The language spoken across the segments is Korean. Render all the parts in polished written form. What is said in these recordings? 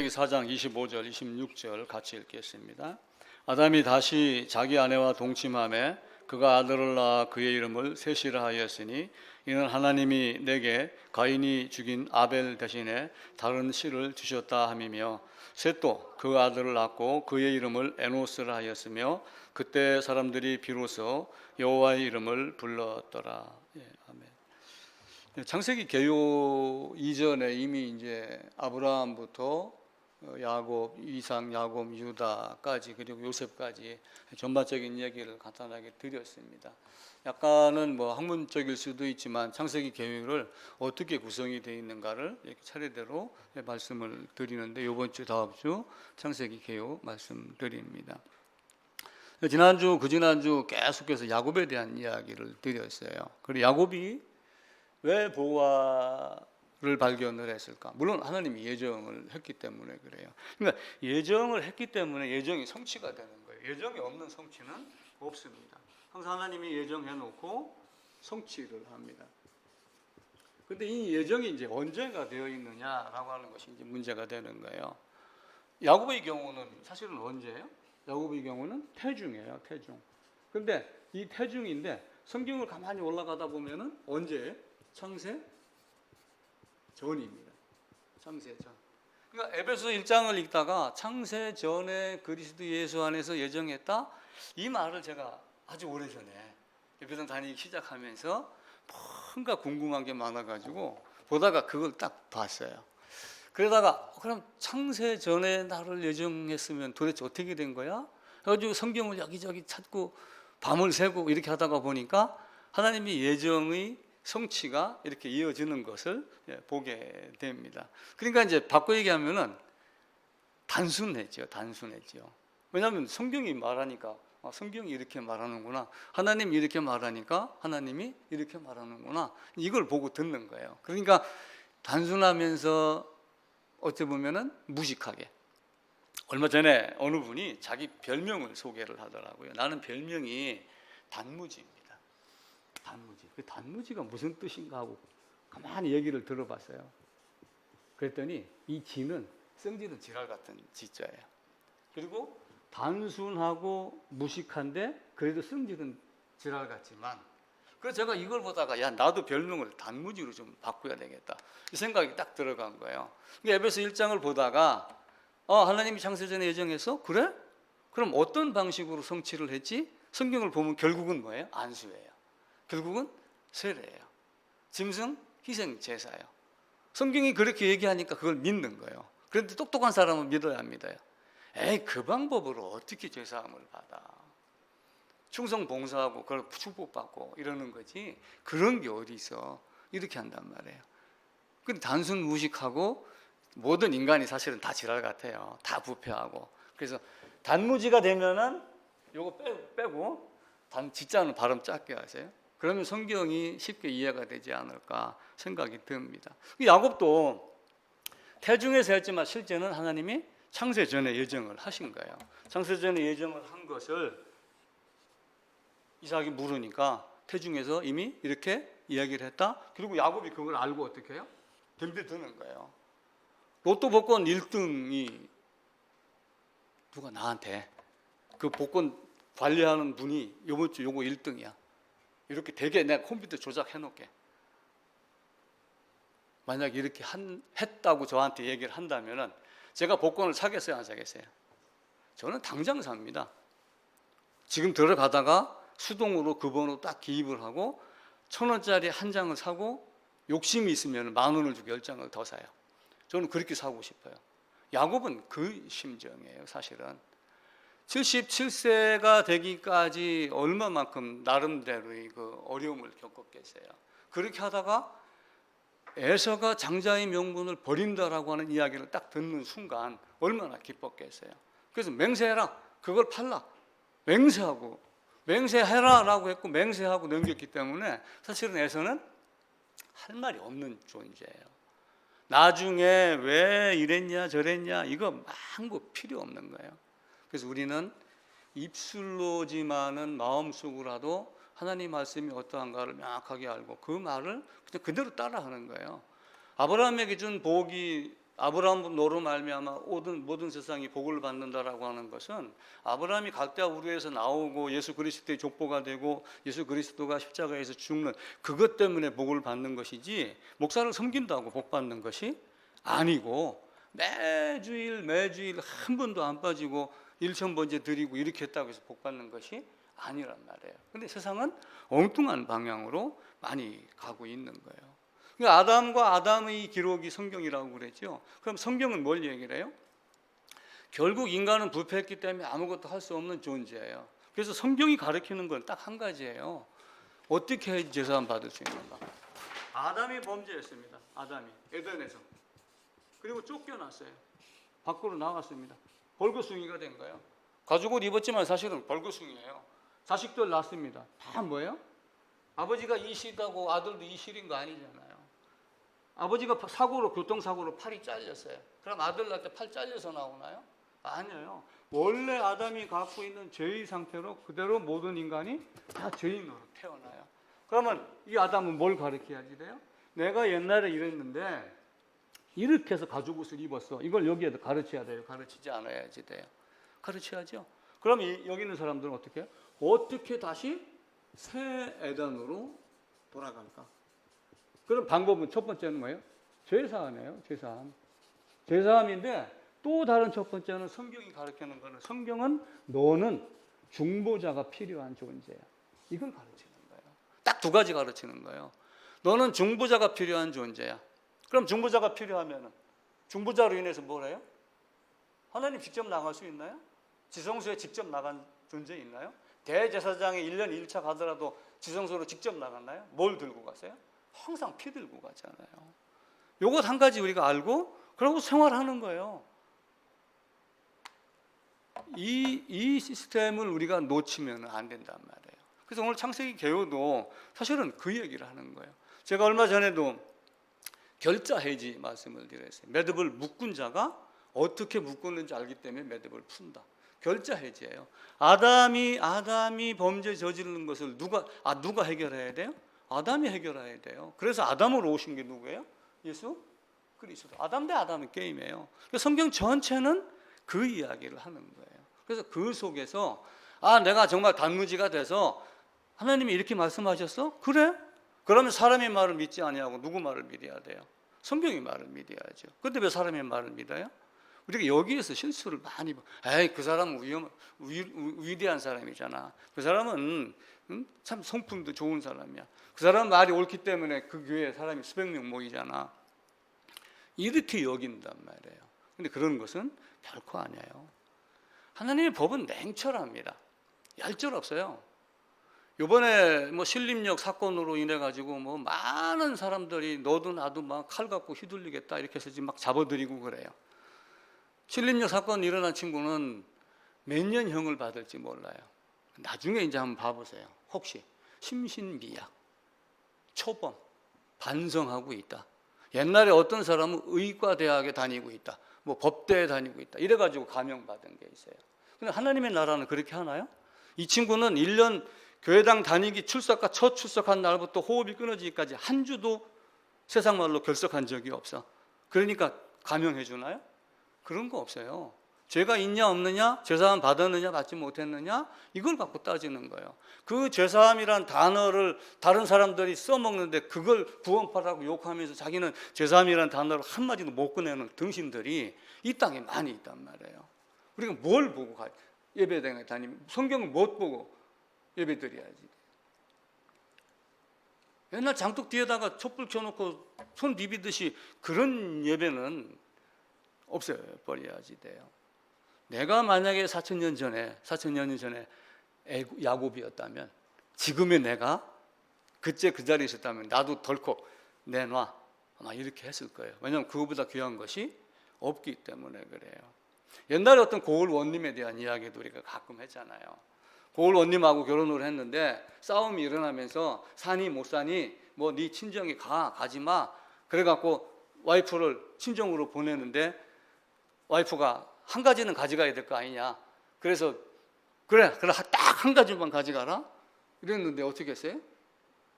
창세기 4장 25절 26절 같이 읽겠습니다. 아담이 다시 자기 아내와 동침하매 그가 아들을 낳아 그의 이름을 셋이라 하였으니 이는 하나님이 내게 가인이 죽인 아벨 대신에 다른 씨를 주셨다 함이며, 셋도 그 아들을 낳고 그의 이름을 에노스라 하였으며 그때 사람들이 비로소 여호와의 이름을 불렀더라. 아멘. 창세기 개요 이전에 이미 이제 아브라함부터 야곱, 이삭, 야곱, 유다까지 그리고 요셉까지 전반적인 얘기를 간단하게 드렸습니다. 약간은 학문적일 수도 있지만 창세기 개요를 어떻게 구성이 되어 있는가를 이렇게 차례대로 말씀을 드리는데, 이번 주 다음 주 창세기 개요 말씀드립니다. 지난주 그지난주 계속해서 야곱에 대한 이야기를 드렸어요. 그리고 야곱이 왜 보아를 발견을 했을까? 물론 하나님이 예정을 했기 때문에 그래요. 그러니까 예정을 했기 때문에 예정이 성취가 되는 거예요. 예정이 없는 성취는 없습니다. 항상 하나님이 예정해 놓고 성취를 합니다. 그런데 이 예정이 이제 언제가 되어 있느냐라고 하는 것이 이제 문제가 되는 거예요. 야곱의 경우는 사실은 언제예요? 야곱의 경우는 태중이에요. 태중. 그런데 이 태중인데 성경을 가만히 올라가다 보면은 언제예요? 창세 전입니다. 창세 전. 그러니까 에베소 1장을 읽다가 창세 전에 그리스도 예수 안에서 예정했다, 이 말을 제가 아주 오래전에 예배당 다니기 시작하면서 뭔가 궁금한 게 많아가지고 보다가 그걸 딱 봤어요. 그러다가 그럼 창세 전에 나를 예정했으면 도대체 어떻게 된 거야? 그래가지고 성경을 여기저기 찾고 밤을 새고 이렇게 하다가 보니까 하나님이 예정의 성취가 이렇게 이어지는 것을 보게 됩니다. 그러니까 이제 바꿔 얘기하면은 단순했죠. 왜냐하면 성경이 말하니까 성경이 이렇게 말하는구나, 하나님이 이렇게 말하니까 하나님이 이렇게 말하는구나, 이걸 보고 듣는 거예요. 그러니까 단순하면서 어찌 보면은 무식하게. 얼마 전에 어느 분이 자기 별명을 소개를 하더라고요. 나는 별명이 단무지입니다. 단무지. 그 단무지가 무슨 뜻인가 하고 가만히 얘기를 들어봤어요. 그랬더니 이 지는 성질은 지랄 같은 지자예요. 그리고 단순하고 무식한데 그래도 성질은 지랄 같지만, 그래서 제가 이걸 보다가 야, 나도 별명을 단무지로 좀 바꿔야 되겠다, 이 생각이 딱 들어간 거예요. 에베소 1장을 보다가 하나님이 창세전에 예정해서 그래? 그럼 어떤 방식으로 성취를 했지? 성경을 보면 결국은 뭐예요? 안수예요. 결국은 세례예요. 짐승 희생 제사예요. 성경이 그렇게 얘기하니까 그걸 믿는 거예요. 그런데 똑똑한 사람은 믿어야 합니다. 에이, 그 방법으로 어떻게 제사함을 받아? 충성 봉사하고 그걸 축복받고 이러는 거지, 그런 게 어디 있어? 이렇게 한단 말이에요. 근데 단순 무식하고 모든 인간이 사실은 다 지랄 같아요. 다 부패하고. 그래서 단무지가 되면은 요거 빼고 지자는 발음 짧게 하세요. 그러면 성경이 쉽게 이해가 되지 않을까 생각이 듭니다. 야곱도 태중에서 했지만 실제는 하나님이 창세 전에 예정을 하신 거예요. 창세 전에 예정을 한 것을 이삭이 물으니까 태중에서 이미 이렇게 이야기를 했다. 그리고 야곱이 그걸 알고 어떻게 해요? 덤벼드는 거예요. 로또 복권 1등이 누가 나한테 그 복권 관리하는 분이 이번 주 요거 1등이야. 이렇게 되게 내가 컴퓨터 조작해 놓을게. 만약 이렇게 했다고 저한테 얘기를 한다면은 제가 복권을 사겠어요, 안 사겠어요? 저는 당장 삽니다. 지금 들어가다가 수동으로 그 번호 딱 기입을 하고 1,000원짜리 한 장을 사고 욕심이 있으면 10,000원을 주고 10장을 더 사요. 저는 그렇게 사고 싶어요. 야곱은 그 심정이에요, 사실은. 77세가 되기까지 얼마만큼 나름대로의 그 어려움을 겪었겠어요. 그렇게 하다가 에서가 장자의 명분을 버린다라고 하는 이야기를 딱 듣는 순간 얼마나 기뻤겠어요. 그래서 맹세해라, 그걸 팔라, 맹세해라라고 했고 맹세하고 넘겼기 때문에 사실은 에서는 할 말이 없는 존재예요. 나중에 왜 이랬냐 저랬냐 이거 망고 필요 없는 거예요. 그래서 우리는 입술로지만은 마음속으로라도 하나님 말씀이 어떠한가를 명확하게 알고 그 말을 그냥 그대로 따라하는 거예요. 아브라함에게 준 복이 아브라함 노로 말미암아 모든 세상이 복을 받는다라고 하는 것은 아브라함이 갈대아 우르에서 나오고 예수 그리스도의 족보가 되고 예수 그리스도가 십자가에서 죽는 그것 때문에 복을 받는 것이지, 목사를 섬긴다고 복 받는 것이 아니고, 매주일 한 번도 안 빠지고 일천번제 드리고 이렇게 했다고 해서 복 받는 것이 아니란 말이에요. 근데 세상은 엉뚱한 방향으로 많이 가고 있는 거예요. 그러니까 아담과 아담의 기록이 성경이라고 그랬죠. 그럼 성경은 뭘 얘기를 해요? 결국 인간은 부패했기 때문에 아무것도 할 수 없는 존재예요. 그래서 성경이 가르치는 건 딱 한 가지예요. 어떻게 해야지 제사함 받을 수 있는가? 아담이 범죄했습니다. 아담이 에덴에서. 그리고 쫓겨났어요. 밖으로 나갔습니다. 벌거숭이가 된 거예요. 가죽옷 입었지만 사실은 벌거숭이에요. 자식들 낳습니다. 다 뭐예요? 아버지가 이실이고 아들도 이실인 거 아니잖아요. 아버지가 교통사고로 팔이 잘렸어요. 그럼 아들 낳을 때 팔 잘려서 나오나요? 아니에요. 원래 아담이 갖고 있는 죄의 상태로 그대로 모든 인간이 다 죄인으로 태어나요. 그러면 이 아담은 뭘 가르쳐야지 돼요? 내가 옛날에 이랬는데 이렇게 해서 가죽옷을 입었어. 이걸 여기에도 가르쳐야 돼요? 가르치지 않아야지 돼요? 가르쳐야죠. 그럼 여기 있는 사람들은 어떻게 해요? 어떻게 다시 새 에덴으로 돌아갈까? 그런 방법은 첫 번째는 뭐예요? 죄사함이에요. 죄사함인데 또 다른 첫 번째는 성경이 가르치는 거는, 성경은 너는 중보자가 필요한 존재야. 이걸 가르치는 거예요. 딱 두 가지 가르치는 거예요. 너는 중보자가 필요한 존재야. 그럼 중보자가 필요하면은 중보자로 인해서 뭘 해요? 하나님 직접 나갈 수 있나요? 지성소에 직접 나간 존재 있나요? 대제사장이 1년 1차 가더라도 지성소로 직접 나갔나요? 뭘 들고 갔어요? 항상 피 들고 가잖아요. 요것 한 가지 우리가 알고 그러고 생활하는 거예요. 이 시스템을 우리가 놓치면 안 된단 말이에요. 그래서 오늘 창세기 개요도 사실은 그 얘기를 하는 거예요. 제가 얼마 전에도 결자 해지 말씀을 드렸어요. 매듭을 묶은 자가 어떻게 묶었는지 알기 때문에 매듭을 푼다. 결자 해지예요. 아담이 범죄 저지르는 것을 누가 해결해야 돼요? 아담이 해결해야 돼요. 그래서 아담으로 오신 게 누구예요? 예수 그리스도. 아담 대 아담의 게임이에요. 성경 전체는 그 이야기를 하는 거예요. 그래서 그 속에서 내가 정말 단무지가 돼서 하나님이 이렇게 말씀하셨어? 그래? 그러면 사람의 말을 믿지 아니하고 누구 말을 믿어야 돼요? 성경의 말을 믿어야죠. 그런데 왜 사람의 말을 믿어요? 우리가 여기에서 실수를 많이 그 사람은 위대한 사람이잖아. 그 사람은 참 성품도 좋은 사람이야. 그 사람 말이 옳기 때문에 그 교회에 사람이 수백 명 모이잖아. 이렇게 여긴단 말이에요. 근데 그런 것은 결코 아니에요. 하나님의 법은 냉철합니다. 얄짤없어요. 이번에 신림역 사건으로 인해 가지고 많은 사람들이 너도 나도 막 칼 갖고 휘둘리겠다 이렇게 해서 지금 막 잡아들이고 그래요. 신림역 사건 일어난 친구는 몇 년형을 받을지 몰라요. 나중에 이제 한번 봐보세요. 혹시 심신미약, 초범, 반성하고 있다. 옛날에 어떤 사람은 의과대학에 다니고 있다. 법대에 다니고 있다. 이래가지고 감형받은 게 있어요. 근데 하나님의 나라는 그렇게 하나요? 이 친구는 1년 교회당 다니기 첫 출석한 날부터 호흡이 끊어지기까지 한 주도 세상 말로 결석한 적이 없어. 그러니까 감형해 주나요? 그런 거 없어요. 죄가 있냐 없느냐, 죄사함 받았느냐 받지 못했느냐, 이걸 갖고 따지는 거예요. 그 죄사함이란 단어를 다른 사람들이 써먹는데 그걸 구원파라고 욕하면서 자기는 죄사함이란 단어를 한마디도 못 꺼내는 등신들이 이 땅에 많이 있단 말이에요. 우리가 뭘 보고 예배당에 다니면 성경을 못 보고 예배 드려야지. 옛날 장독 뒤에다가 촛불 켜놓고 손 비비듯이 그런 예배는 없애버려야지 돼요. 내가 만약에 4,000년 전에 야곱이었다면, 지금의 내가 그때 그 자리에 있었다면 나도 덜컥 내놔 아마 이렇게 했을 거예요. 왜냐하면 그거보다 귀한 것이 없기 때문에 그래요. 옛날에 어떤 고을 원님에 대한 이야기도 우리가 가끔 했잖아요. 고을 원님하고 결혼을 했는데 싸움이 일어나면서 사니 못 사니 네 친정에 가지 마. 그래갖고 와이프를 친정으로 보내는데 와이프가 한 가지는 가져가야 될 거 아니냐. 그래서 그래 딱 한 가지만 가져가라 이랬는데 어떻게 했어요?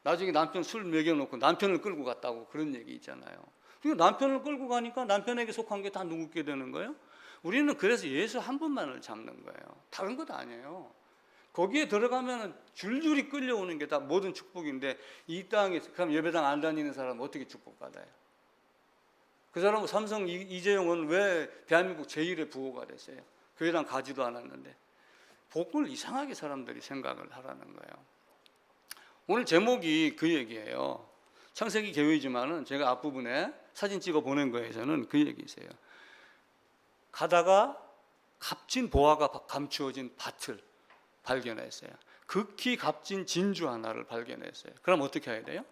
나중에 남편 술 먹여놓고 남편을 끌고 갔다고 그런 얘기 있잖아요. 그러니까 남편을 끌고 가니까 남편에게 속한 게 다 누구게 되는 거예요? 우리는 그래서 예수 한 분만을 잡는 거예요. 다른 것 아니에요. 거기에 들어가면 줄줄이 끌려오는 게 다 모든 축복인데, 이 땅에 그럼 예배당 안 다니는 사람은 어떻게 축복받아요? 그 사람은 삼성 이재용은 왜 대한민국 제1의 부호가 됐어요? 교회당 가지도 않았는데. 복을 이상하게 사람들이 생각을 하라는 거예요. 오늘 제목이 그 얘기예요. 창세기 개요이지만은 제가 앞부분에 사진 찍어 보낸 거에서는 그 얘기세요. 가다가 값진 보화가 감추어진 밭을 발견했어요. 극히 값진 진주 하나를 발견했어요. 그럼 어떻게 해야 돼요?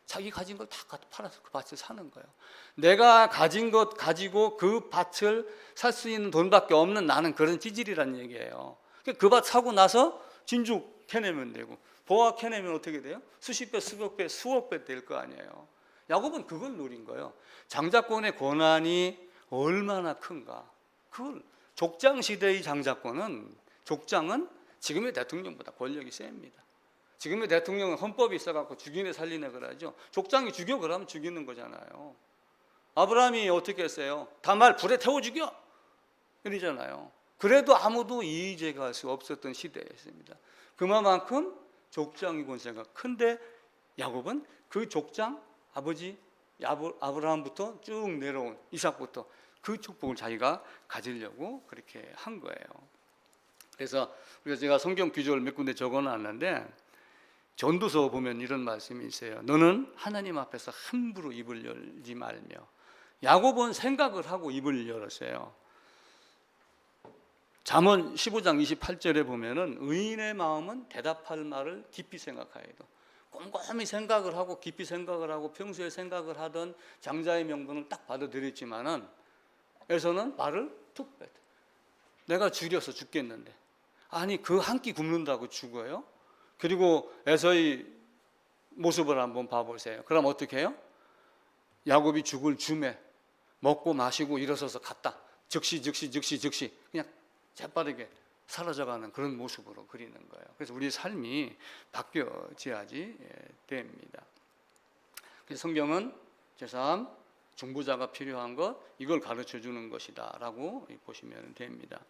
자기 가진 걸 다 팔아서 그 밭을 사는 거예요. 내가 가진 것 가지고 그 밭을 살 수 있는 돈밖에 없는 나는 그런 찌질이란 얘기예요. 그 밭 사고 나서 진주 캐내면 되고, 보화 캐내면 어떻게 돼요? 수십 배, 수백 배, 수억 배 될 거 아니에요. 야곱은 그걸 노린 거예요. 장자권의 권한이 얼마나 큰가. 그걸 족장 시대의 족장은 지금의 대통령보다 권력이 셉니다. 지금의 대통령은 헌법이 있어갖고 죽이네 살리네 그러죠. 족장이 죽여 그러면 죽이는 거잖아요. 아브라함이 어떻게 했어요? 다말 불에 태워 죽여 이러잖아요. 그래도 아무도 이의제기할 수 없었던 시대였습니다. 그만큼 족장의 권세가 큰데, 야곱은 그 족장 아버지 아브라함부터 쭉 내려온 이삭부터 그 축복을 자기가 가지려고 그렇게 한 거예요. 그래서 제가 성경 구절 몇 군데 적어놨는데, 전도서 보면 이런 말씀이 있어요. 너는 하나님 앞에서 함부로 입을 열지 말며. 야곱은 생각을 하고 입을 열었어요. 잠언 15장 28절에 보면은 의인의 마음은 대답할 말을 깊이 생각하여도, 꼼꼼히 생각을 하고 깊이 생각을 하고 평소에 생각을 하던 장자의 명분을 딱 받아들였지만은 에서는 말을 툭 뺐다. 내가 줄여서 죽겠는데, 아니 그 한 끼 굶는다고 죽어요? 그리고 에서의 모습을 한번 봐보세요. 그럼 어떻게 해요? 야곱이 죽을 즈음에 먹고 마시고 일어서서 갔다. 즉시 그냥 재빠르게 사라져가는 그런 모습으로 그리는 거예요. 그래서 우리 삶이 바뀌어져야지 됩니다. 그래서 성경은 제3 중보자가 필요한 것, 이걸 가르쳐 주는 것이다 라고 보시면 됩니다.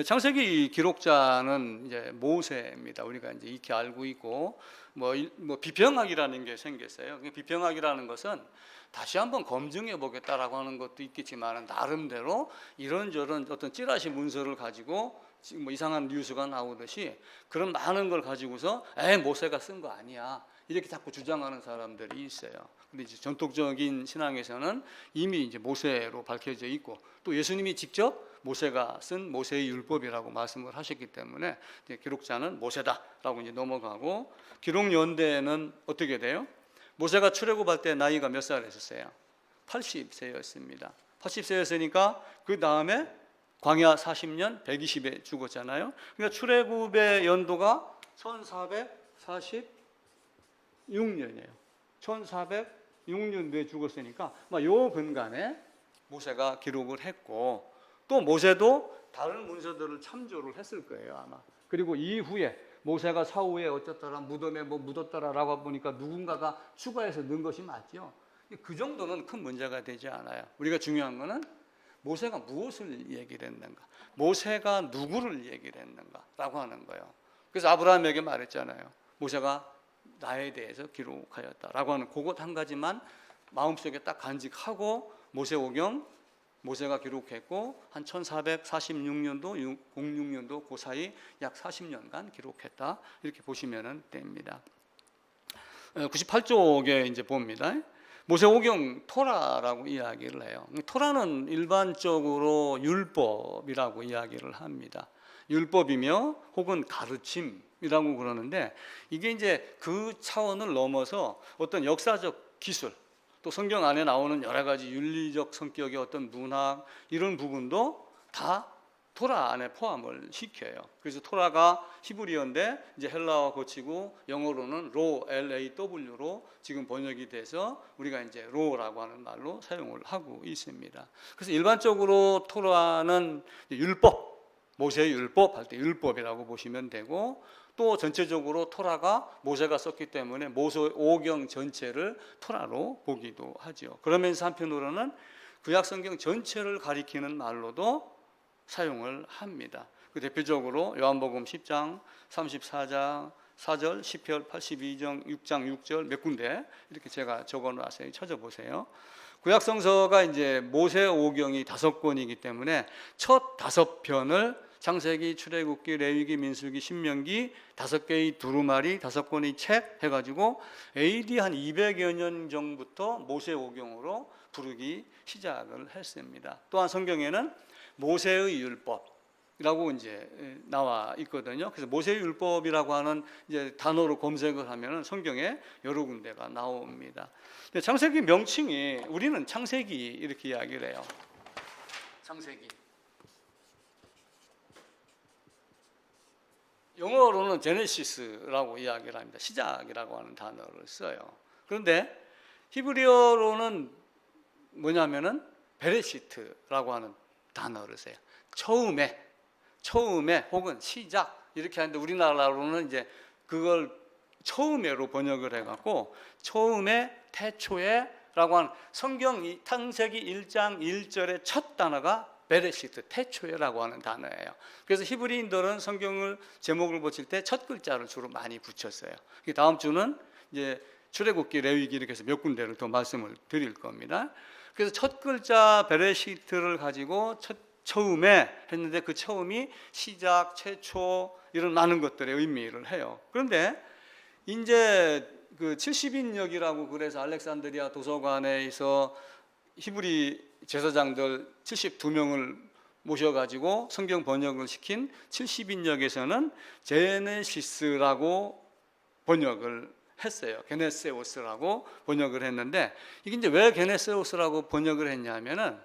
창세기 기록자는 이제 모세입니다. 우리가 이제 익히 알고 있고, 뭐 비평학이라는 게 생겼어요. 비평학이라는 것은 다시 한번 검증해 보겠다라고 하는 것도 있겠지만, 나름대로 이런저런 어떤 찌라시 문서를 가지고 지금 뭐 이상한 뉴스가 나오듯이 그런 많은 걸 가지고서 모세가 쓴 거 아니야 이렇게 자꾸 주장하는 사람들이 있어요. 근데 이제 전통적인 신앙에서는 이미 이제 모세로 밝혀져 있고, 또 예수님이 직접 모세가 쓴 모세의 율법이라고 말씀을 하셨기 때문에 이제 기록자는 모세다라고 이제 넘어가고, 기록 연대는 어떻게 돼요? 모세가 출애굽할 때 나이가 몇 살이었어요? 80세였습니다. 80세였으니까 그 다음에 광야 40년 120에 죽었잖아요. 그러니까 출애굽의 연도가 1446년이에요. 1406년도에 죽었으니까 요 근간에 모세가 기록을 했고, 또 모세도 다른 문서들을 참조를 했을 거예요 아마. 그리고 이후에 모세가 사후에 어쨌더라 무덤에 뭐 묻었더라라고 보니까 누군가가 추가해서 넣은 것이 맞죠. 그 정도는 큰 문제가 되지 않아요. 우리가 중요한 거는 모세가 무엇을 얘기를 했는가, 모세가 누구를 얘기를 했는가라고 하는 거예요. 그래서 아브라함에게 말했잖아요. 모세가 나에 대해서 기록하였다라고 하는 그것 한 가지만 마음속에 딱 간직하고, 모세오경 모세가 기록했고 한 1446년도 06년도 그 사이 약 40년간 기록했다 이렇게 보시면 됩니다. 98쪽에 이제 봅니다. 모세오경 토라라고 이야기를 해요. 토라는 일반적으로 율법이라고 이야기를 합니다. 율법이며 혹은 가르침이라고 그러는데, 이게 이제 그 차원을 넘어서 어떤 역사적 기술, 또 성경 안에 나오는 여러 가지 윤리적 성격의 어떤 문학, 이런 부분도 다 토라 안에 포함을 시켜요. 그래서 토라가 히브리어인데 이제 헬라어 고치고 영어로는 LAW로 지금 번역이 돼서 우리가 이제 로라고 하는 말로 사용을 하고 있습니다. 그래서 일반적으로 토라는 율법, 모세의 율법 할 때 율법이라고 보시면 되고, 또 전체적으로 토라가 모세가 썼기 때문에 모세 오경 전체를 토라로 보기도 하죠. 그러면서 한편으로는 구약 성경 전체를 가리키는 말로도 사용을 합니다. 그 대표적으로 요한복음 10장 34장 4절, 10편 82장 6장 6절 몇 군데 이렇게 제가 적어놨어요. 찾아보세요. 구약 성서가 이제 모세 오경이 5권이기 때문에 첫 5편을 창세기, 출애굽기, 레위기, 민수기, 신명기 5개의 두루마리 5권의 책 해가지고 AD 한 200여 년 전부터 모세 오경으로 부르기 시작을 했습니다. 또한 성경에는 모세의 율법이라고 이제 나와 있거든요. 그래서 모세의 율법이라고 하는 이제 단어로 검색을 하면은 성경에 여러 군데가 나옵니다. 창세기 명칭이 우리는 창세기 이렇게 이야기를 해요. 창세기. 영어로는 제네시스라고 이야기를 합니다. 시작이라고 하는 단어를 써요. 그런데 히브리어로는 뭐냐면은 베레시트라고 하는 단어를 써요. 처음에 혹은 시작 이렇게 하는데 우리나라로는 이제 그걸 처음에로 번역을 해갖고 처음에 태초에라고 하는 성경 창세기 1장 1절의 첫 단어가 베레시트, 태초에라고 하는 단어예요. 그래서 히브리인들은 성경을 제목을 붙일 때 첫 글자를 주로 많이 붙였어요. 다음 주는 이제 출애굽기, 레위기 이렇게 해서 몇 군데를 더 말씀을 드릴 겁니다. 그래서 첫 글자 베레시트를 가지고 처음에 했는데 그 처음이 시작, 최초 이런 많은 것들의 의미를 해요. 그런데 이제 그 70인역이라고 그래서 알렉산드리아 도서관에서 히브리 제사장들 72명을 모셔가지고 성경 번역을 시킨 70인역에서는 제네시스라고 번역을 했어요. 게네세오스라고 번역을 했는데 이게 이제 왜 게네세오스라고 번역을 했냐면은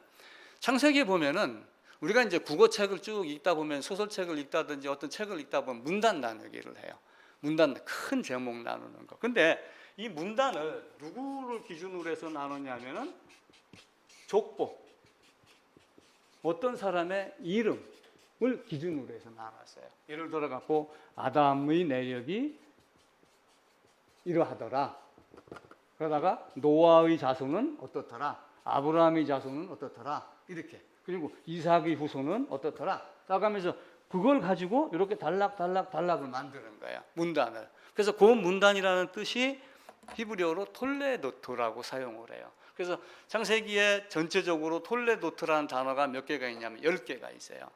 창세기에 보면은 우리가 이제 국어책을 쭉 읽다 보면 소설책을 읽다든지 어떤 책을 읽다 보면 문단 나누기를 해요. 문단 큰 제목 나누는 거. 근데 이 문단을 누구를 기준으로 해서 나누냐면은 족보, 어떤 사람의 이름을 기준으로 해서 나눴어요. 예를 들어 갖고 아담의 내력이 이러하더라. 그러다가 노아의 자손은 어떻더라. 아브라함의 자손은 어떻더라. 이렇게. 그리고 이삭의 후손은 어떻더라. 나가면서 그걸 가지고 이렇게 단락을 만드는 거예요. 문단을. 그래서 그 문단이라는 뜻이 히브리어로 톨레도트라고 사용을 해요. 그래서 창세기에 전체적으로 톨레도트라는 단어가 몇 개가 있냐면 10개가 있어요.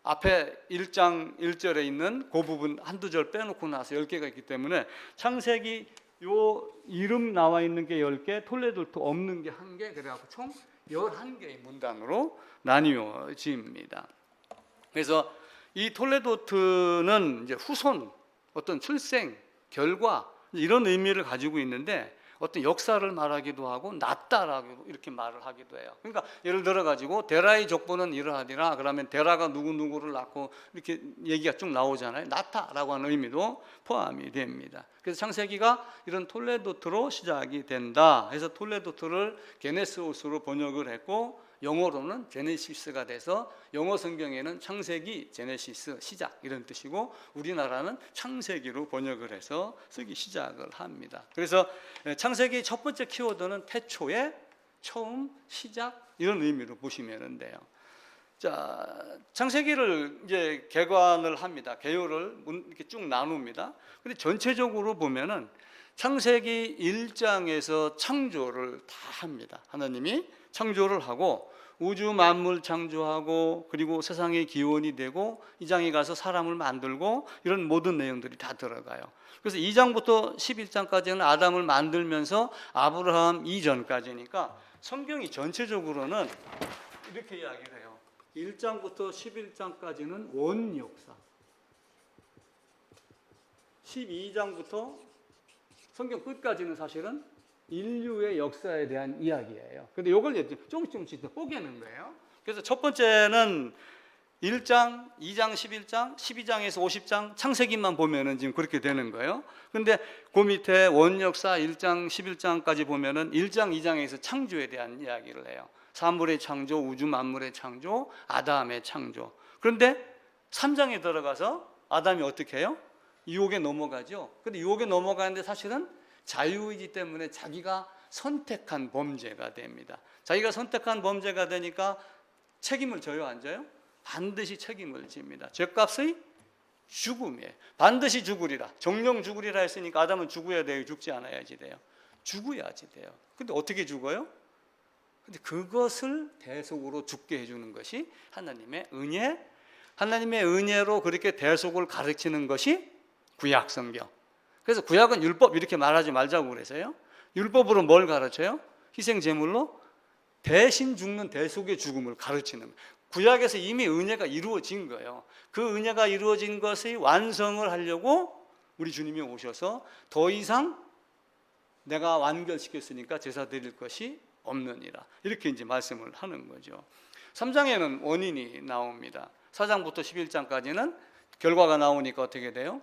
앞에 1장 1절에 있는 그 부분 한두 절 빼놓고 나서 10개가 있기 때문에 창세기 요 이름 나와 있는 게 10개, 톨레도트 없는 게 1개, 그래갖고 총 11개의 문단으로 나뉘어집니다. 그래서 이 톨레도트는 이제 후손, 어떤 출생, 결과 이런 의미를 가지고 있는데 어떤 역사를 말하기도 하고 낫다라고 이렇게 말을 하기도 해요. 그러니까 예를 들어 가지고 데라의 족보는 이러하니라 그러면 데라가 누구누구를 낳고 이렇게 얘기가 쭉 나오잖아요. 낫다라고 하는 의미도 포함이 됩니다. 그래서 창세기가 이런 톨레도트로 시작이 된다 해서 톨레도트를 게네시스로 번역을 했고 영어로는 제네시스가 돼서 영어 성경에는 창세기, 제네시스, 시작 이런 뜻이고 우리나라는 창세기로 번역을 해서 쓰기 시작을 합니다. 그래서 창세기 첫 번째 키워드는 태초에, 처음, 시작 이런 의미로 보시면 돼요. 자, 창세기를 이제 개관을 합니다. 개요를 이렇게 쭉 나눕니다. 근데 전체적으로 보면은 창세기 1장에서 창조를 다 합니다. 하나님이 창조를 하고 우주 만물 창조하고 그리고 세상의 기원이 되고 2장에 가서 사람을 만들고 이런 모든 내용들이 다 들어가요. 그래서 2장부터 11장까지는 아담을 만들면서 아브라함 이전까지니까 성경이 전체적으로는 이렇게 이야기를 해요. 1장부터 11장까지는 원역사, 12장부터 성경 끝까지는 사실은 인류의 역사에 대한 이야기예요. 근데 이걸 조금씩 뽀개는 거예요. 그래서 첫 번째는 1장, 2장, 11장, 12장에서 50장 창세기만 보면은 지금 그렇게 되는 거예요. 근데 그 밑에 원역사 1장, 11장까지 보면은 1장, 2장에서 창조에 대한 이야기를 해요. 사물의 창조, 우주 만물의 창조, 아담의 창조. 그런데 3장에 들어가서 아담이 어떻게 해요? 유혹에 넘어가죠. 근데 유혹에 넘어가는데 사실은 자유이기 때문에 자기가 선택한 범죄가 됩니다. 자기가 선택한 범죄가 되니까 책임을 져요, 안 져요? 반드시 책임을 집니다. 죄값의 죽음이에요. 반드시 죽으리라. 정령 죽으리라 했으니까 아담은 죽어야 돼요, 죽지 않아야지 돼요? 죽어야지 돼요. 근데 어떻게 죽어요? 근데 그것을 대속으로 죽게 해주는 것이 하나님의 은혜, 하나님의 은혜로 그렇게 대속을 가르치는 것이 구약 성경. 그래서 구약은 율법 이렇게 말하지 말자고 그래서요. 율법으로 뭘 가르쳐요? 희생 제물로 대신 죽는 대속의 죽음을 가르치는 거예요. 구약에서 이미 은혜가 이루어진 거예요. 그 은혜가 이루어진 것의 완성을 하려고 우리 주님이 오셔서 더 이상 내가 완결시켰으니까 제사 드릴 것이 없느니라. 이렇게 이제 말씀을 하는 거죠. 3장에는 원인이 나옵니다. 4장부터 11장까지는 결과가 나오니까 어떻게 돼요?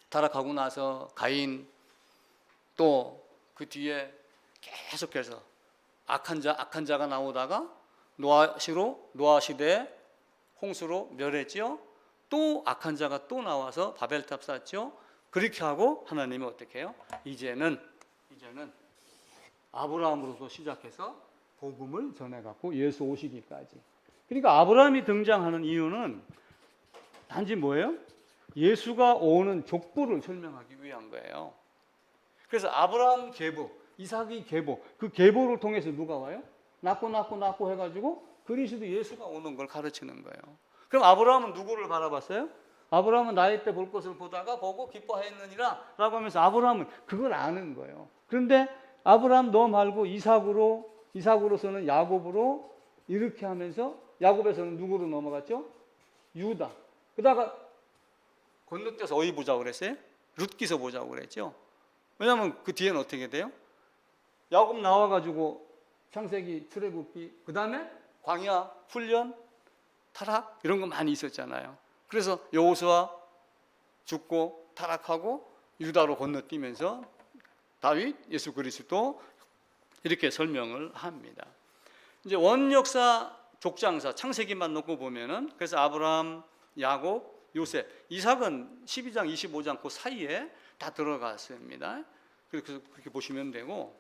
타락하고 나서 가인, 또 그 뒤에 계속해서 악한 자가 나오다가 노아 시대에 홍수로 멸했죠. 또 악한 자가 또 나와서 바벨탑 쌓았죠. 그렇게 하고 하나님이 어떻게 해요? 이제는 아브라함으로서 시작해서 복음을 전해갖고 예수 오시기까지. 그러니까 아브라함이 등장하는 이유는 단지 뭐예요? 예수가 오는 족보를 설명하기 위한 거예요. 그래서 아브라함 계보, 이삭이 계보, 그 계보를 통해서 누가 와요? 낳고 해가지고 그리스도 예수가 오는 걸 가르치는 거예요. 그럼 아브라함은 누구를 바라봤어요? 아브라함은 나이 때 볼 것을 보다가 보고 기뻐하였느니라 라고 하면서 아브라함은 그걸 아는 거예요. 그런데 아브라함 너 말고 이삭으로서는 야곱으로 이렇게 하면서 야곱에서는 누구로 넘어갔죠? 유다. 그러다가 건너뛰어서 어디 보자고 그랬어요? 룻기서 보자고 그랬죠. 왜냐하면 그 뒤에는 어떻게 돼요? 야곱 나와가지고 창세기, 출애굽기, 그 다음에 광야, 훈련, 타락 이런 거 많이 있었잖아요. 그래서 여호수아 죽고 타락하고 유다로 건너뛰면서 다윗, 예수 그리스도 이렇게 설명을 합니다. 이제 원역사, 족장사, 창세기만 놓고 보면은 그래서 아브라함, 야곱, 요셉, 이삭은 12장, 25장 그 사이에 다 들어갔습니다. 그래서 그렇게 보시면 되고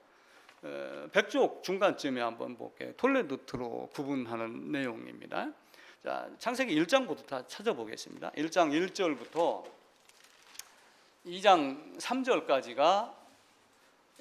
백족 중간쯤에 한번 볼게요. 톨레도트로 구분하는 내용입니다. 자, 창세기 1장부터 다 찾아보겠습니다. 1장 1절부터 2장 3절까지가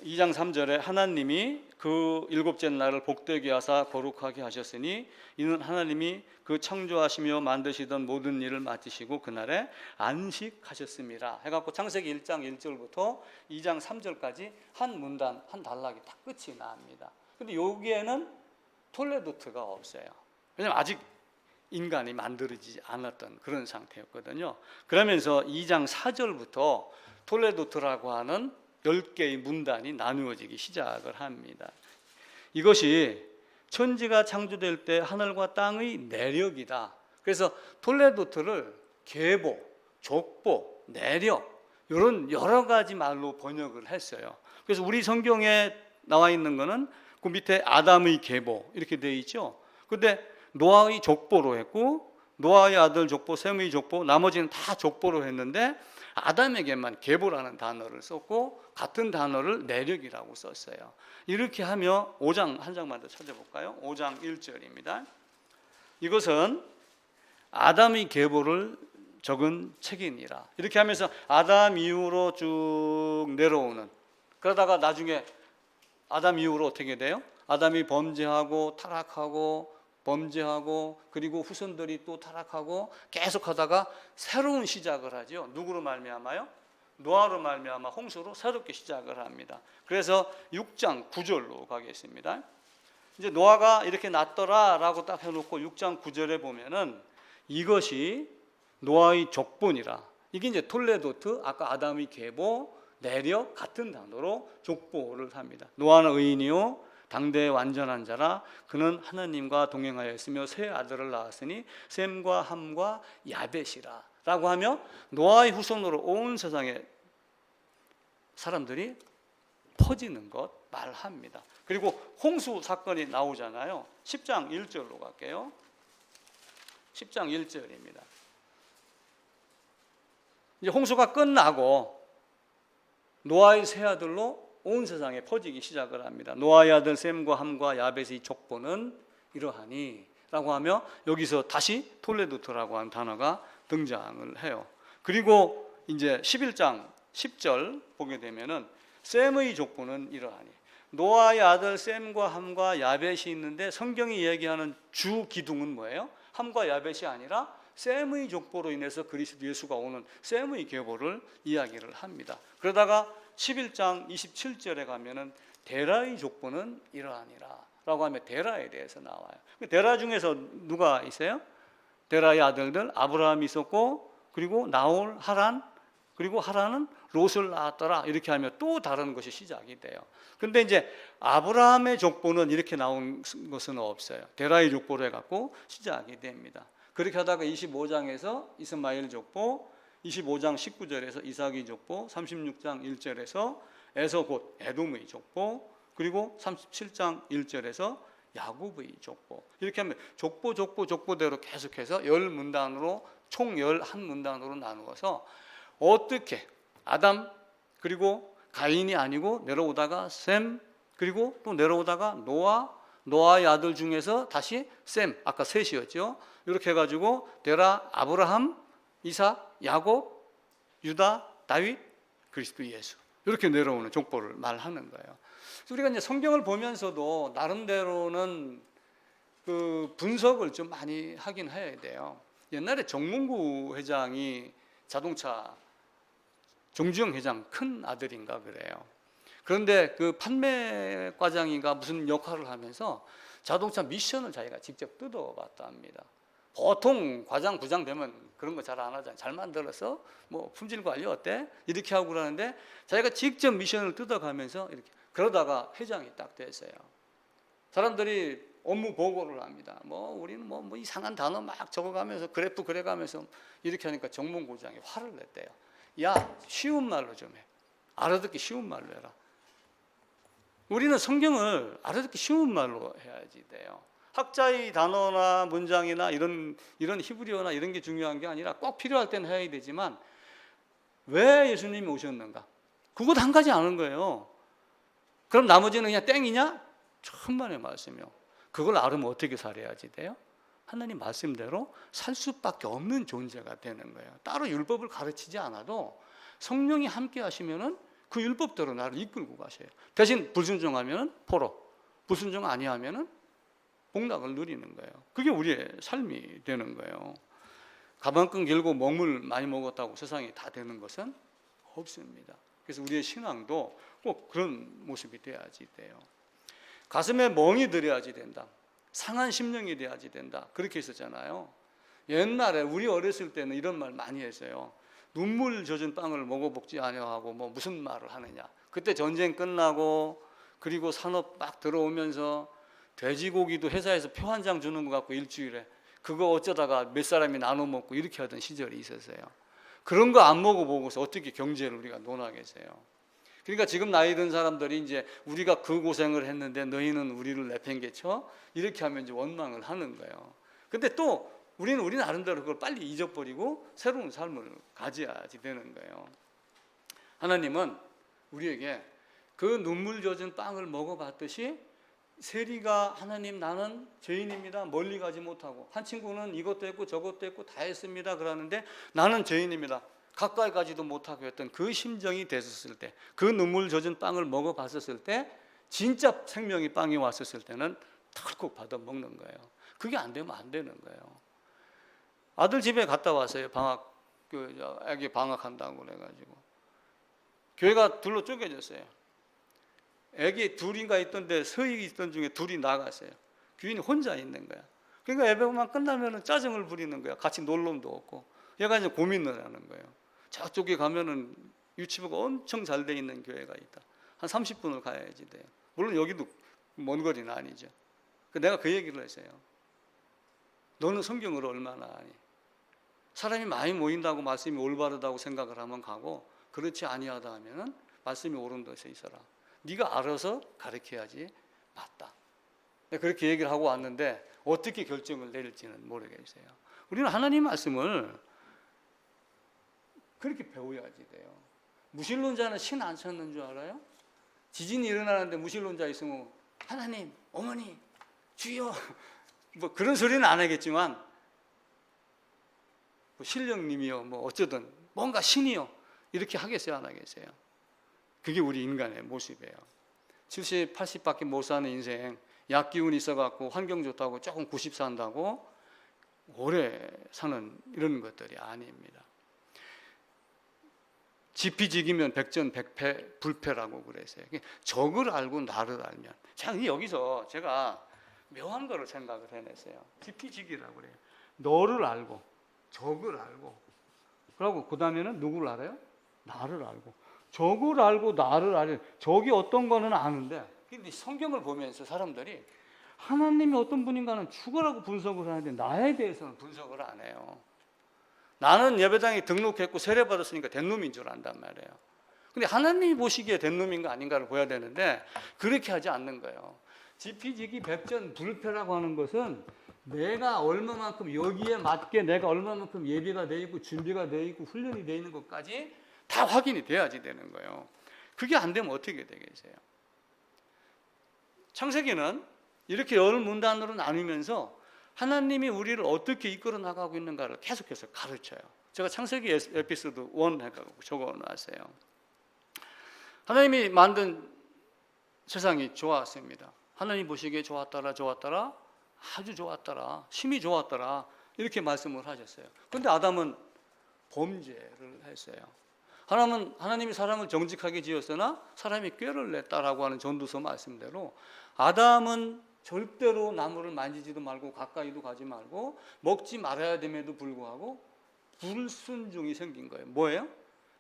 2장 3절에 하나님이 그 일곱째 날을 복되게 하사 거룩하게 하셨으니 이는 하나님이 그 창조하시며 만드시던 모든 일을 마치시고 그날에 안식하셨습니다 해갖고 창세기 1장 1절부터 2장 3절까지 한 문단 한 단락이 다 끝이 납니다. 근데 여기에는 톨레도트가 없어요. 왜냐하면 아직 인간이 만들어지지 않았던 그런 상태였거든요. 그러면서 2장 4절부터 톨레도트라고 하는 10개의 문단이 나누어지기 시작을 합니다. 이것이 천지가 창조될 때 하늘과 땅의 내력이다. 그래서 톨레도트를 계보, 족보, 내력 이런 여러 가지 말로 번역을 했어요. 그래서 우리 성경에 나와 있는 거는 그 밑에 아담의 계보 이렇게 되어 있죠. 근데 노아의 족보로 했고 노아의 아들 족보, 셈의 족보, 나머지는 다 족보로 했는데 아담에게만 계보라는 단어를 썼고 같은 단어를 내력이라고 썼어요. 이렇게 하며 5장 한 장만 더 찾아볼까요? 5장 1절입니다. 이것은 아담의 계보를 적은 책이니라. 이렇게 하면서 아담 이후로 쭉 내려오는, 그러다가 나중에 아담 이후로 어떻게 돼요? 아담이 범죄하고 타락하고 범죄하고 그리고 후손들이 또 타락하고 계속하다가 새로운 시작을 하죠. 누구로 말미암아요? 노아로 말미암아 홍수로 새롭게 시작을 합니다. 그래서 6장 9절로 가겠습니다. 이제 노아가 이렇게 났더라라고 딱 해놓고 6장 9절에 보면은 이것이 노아의 족보니라. 이게 이제 톨레도트, 아까 아담의 계보, 내력 같은 단어로 족보를 합니다. 노아는 의인이요 당대의 완전한 자라. 그는 하나님과 동행하였으며 세 아들을 낳았으니 셈과 함과 야벳이라 라고 하며 노아의 후손으로 온 세상에 사람들이 퍼지는 것 말합니다. 그리고 홍수 사건이 나오잖아요. 10장 1절로 갈게요. 10장 1절입니다. 이제 홍수가 끝나고 노아의 세 아들로 온 세상에 퍼지기 시작을 합니다. 노아의 아들 셈과 함과 야벳의 족보는 이러하니 라고 하며 여기서 다시 톨레도트라고 하는 단어가 등장을 해요. 그리고 이제 11장 10절 보게 되면은 셈의 족보는 이러하니, 노아의 아들 셈과 함과 야벳이 있는데 성경이 얘기하는 주 기둥은 뭐예요? 함과 야벳이 아니라 셈의 족보로 인해서 그리스도 예수가 오는 셈의 계보를 이야기를 합니다. 그러다가 11장 27절에 가면은 데라의 족보는 이러하니라 라고 하면 데라에 대해서 나와요. 데라 중에서 누가 있어요? 데라의 아들들 아브라함이 있었고, 그리고 나홀, 하란, 그리고 하란은 롯을 낳았더라. 이렇게 하면 또 다른 것이 시작이 돼요. 근데 이제 아브라함의 족보는 이렇게 나온 것은 없어요. 데라의 족보로 해갖고 시작이 됩니다. 그렇게 하다가 25장에서 이스마엘 족보, 25장 19절에서 이삭의 족보, 36장 1절에서 에서 곧 에돔의 족보, 그리고 37장 1절에서 야곱의 족보. 이렇게 하면 족보대로 계속해서 10문단으로 총 11문단으로 나누어서 어떻게 아담, 그리고 가인이 아니고 내려오다가 셈, 그리고 또 내려오다가 노아의 아들 중에서 다시 셈, 아까 셋이었죠. 이렇게 해가지고 데라, 아브라함, 이삭, 야곱, 유다, 다윗, 그리스도 예수, 이렇게 내려오는 족보를 말하는 거예요. 우리가 이제 성경을 보면서도 나름대로는 그 분석을 좀 많이 하긴 해야 돼요. 옛날에 정몽구 회장이 자동차 정주영 회장 큰 아들인가 그래요. 그런데 그 판매 과장인가 무슨 역할을 하면서 자동차 미션을 자기가 직접 뜯어봤다 합니다. 보통 과장, 부장 되면 그런 거 잘 안 하잖아요. 잘 만들어서 뭐 품질 관리 어때? 이렇게 하고 그러는데 자기가 직접 미션을 뜯어가면서 이렇게 그러다가 회장이 딱 됐어요. 사람들이 업무 보고를 합니다. 우리는 뭐 이상한 단어 막 적어가면서 그래프 그려가면서 이렇게 하니까 정몽구장이 화를 냈대요. 야, 쉬운 말로 좀 해. 알아듣기 쉬운 말로 해라. 우리는 성경을 알아듣기 쉬운 말로 해야지 돼요. 학자의 단어나 문장이나 이런 히브리어나 이런 게 중요한 게 아니라 꼭 필요할 때는 해야 되지만 왜 예수님이 오셨는가? 그것 한 가지 아는 거예요. 그럼 나머지는 그냥 땡이냐? 천만의 말씀이요. 그걸 알으면 어떻게 살아야지 돼요? 하나님 말씀대로 살 수밖에 없는 존재가 되는 거예요. 따로 율법을 가르치지 않아도 성령이 함께 하시면은 그 율법대로 나를 이끌고 가셔요. 대신 불순종하면은 포로, 불순종 아니하면은 복락을 누리는 거예요. 그게 우리의 삶이 되는 거예요. 가방끈 길고 먹물 많이 먹었다고 세상이 다 되는 것은 없습니다. 그래서 우리의 신앙도 꼭 그런 모습이 돼야지 돼요. 가슴에 멍이 들어야지 된다. 상한 심령이 돼야지 된다. 그렇게 했었잖아요. 옛날에 우리 어렸을 때는 이런 말 많이 했어요. 눈물 젖은 빵을 먹어먹지 아니하고 뭐 무슨 말을 하느냐. 그때 전쟁 끝나고 그리고 산업 막 들어오면서 돼지고기도 회사에서 표 한 장 주는 것 같고 일주일에 그거 어쩌다가 몇 사람이 나눠 먹고 이렇게 하던 시절이 있었어요. 그런 거 안 먹어보고서 어떻게 경제를 우리가 논하겠어요. 그러니까 지금 나이 든 사람들이 이제 우리가 그 고생을 했는데 너희는 우리를 내팽개쳐? 이렇게 하면 이제 원망을 하는 거예요. 근데 또 우리 나름대로 그걸 빨리 잊어버리고 새로운 삶을 가져야지 되는 거예요. 하나님은 우리에게 그 눈물 젖은 빵을 먹어봤듯이 세리가 하나님 나는 죄인입니다. 멀리 가지 못하고 한 친구는 이것도 했고 저것도 했고 다 했습니다. 그러는데 나는 죄인입니다. 가까이 가지도 못하고 했던 그 심정이 됐었을 때, 그 눈물 젖은 빵을 먹어봤었을 때, 진짜 생명의 빵이 왔었을 때는 털컥 받아 먹는 거예요. 그게 안 되면 안 되는 거예요. 아들 집에 갔다 왔어요. 애기 방학한다고 그래가지고 교회가 둘로 쪼개졌어요. 애기 둘인가 있던데 서희 있던 중에 둘이 나갔어요. 교인이 혼자 있는 거야. 그러니까 예배만 끝나면 짜증을 부리는 거야. 같이 놀 놈도 없고. 얘가 이제 고민을 하는 거예요. 저쪽에 가면은 유치부가 엄청 잘 돼 있는 교회가 있다. 한 30분을 가야지 돼요. 물론 여기도 먼 거리는 아니죠. 내가 그 얘기를 했어요. 너는 성경을 얼마나 아니? 사람이 많이 모인다고 말씀이 올바르다고 생각을 하면 가고 그렇지 아니하다 하면은 말씀이 옳은 데서 있어라. 네가 알아서 가르쳐야지 맞다. 그렇게 얘기를 하고 왔는데 어떻게 결정을 내릴지는 모르겠어요. 우리는 하나님 말씀을 그렇게 배워야지 돼요. 무신론자는 신 안 찾는 줄 알아요? 지진이 일어나는데 무신론자 있으면 하나님, 어머니, 주여 뭐 그런 소리는 안 하겠지만 뭐 신령님이요 뭐 어쩌든 뭔가 신이요 이렇게 하겠어요 안 하겠어요? 그게 우리 인간의 모습이에요. 70, 80밖에 못 사는 인생, 약기운이 있어갖고 환경 좋다고 조금 90 산다고 오래 사는 이런 것들이 아닙니다. 지피지기면 백전백패 불패라고 그랬어요. 적을 알고 나를 알면. 자, 여기서 제가 묘한 거를 생각을 해냈어요. 지피지기라고 그래요. 너를 알고 적을 알고 그러고 그 다음에는 누구를 알아요? 나를 알고. 적을 알고 나를 알아요. 적이 어떤 거는 아는데 근데 성경을 보면서 사람들이 하나님이 어떤 분인가는 죽어라고 분석을 하는데 나에 대해서는 분석을 안 해요. 나는 예배당에 등록했고 세례받았으니까 된 놈인 줄 안단 말이에요. 근데 하나님이 보시기에 된 놈인가 아닌가를 보야 되는데 그렇게 하지 않는 거예요. 지피지기 백전불패라고 하는 것은 내가 얼마만큼 여기에 맞게 내가 얼마만큼 예비가 돼 있고 준비가 돼 있고 훈련이 돼 있는 것까지 다 확인이 돼야지 되는 거예요. 그게 안 되면 어떻게 되겠어요? 창세기는 이렇게 열 문단으로 나누면서 하나님이 우리를 어떻게 이끌어 나가고 있는가를 계속해서 가르쳐요. 제가 창세기 에피소드 1 해가지고 적어놨어요. 하나님이 만든 세상이 좋았습니다. 하나님 보시기에 좋았더라, 좋았더라, 아주 좋았더라, 심히 좋았더라 이렇게 말씀을 하셨어요. 그런데 아담은 범죄를 했어요. 하나님이 사람을 정직하게 지었으나 사람이 꾀를 냈다라고 하는 전도서 말씀대로 아담은 절대로 나무를 만지지도 말고 가까이도 가지 말고 먹지 말아야 됨에도 불구하고 불순종이 생긴 거예요. 뭐예요?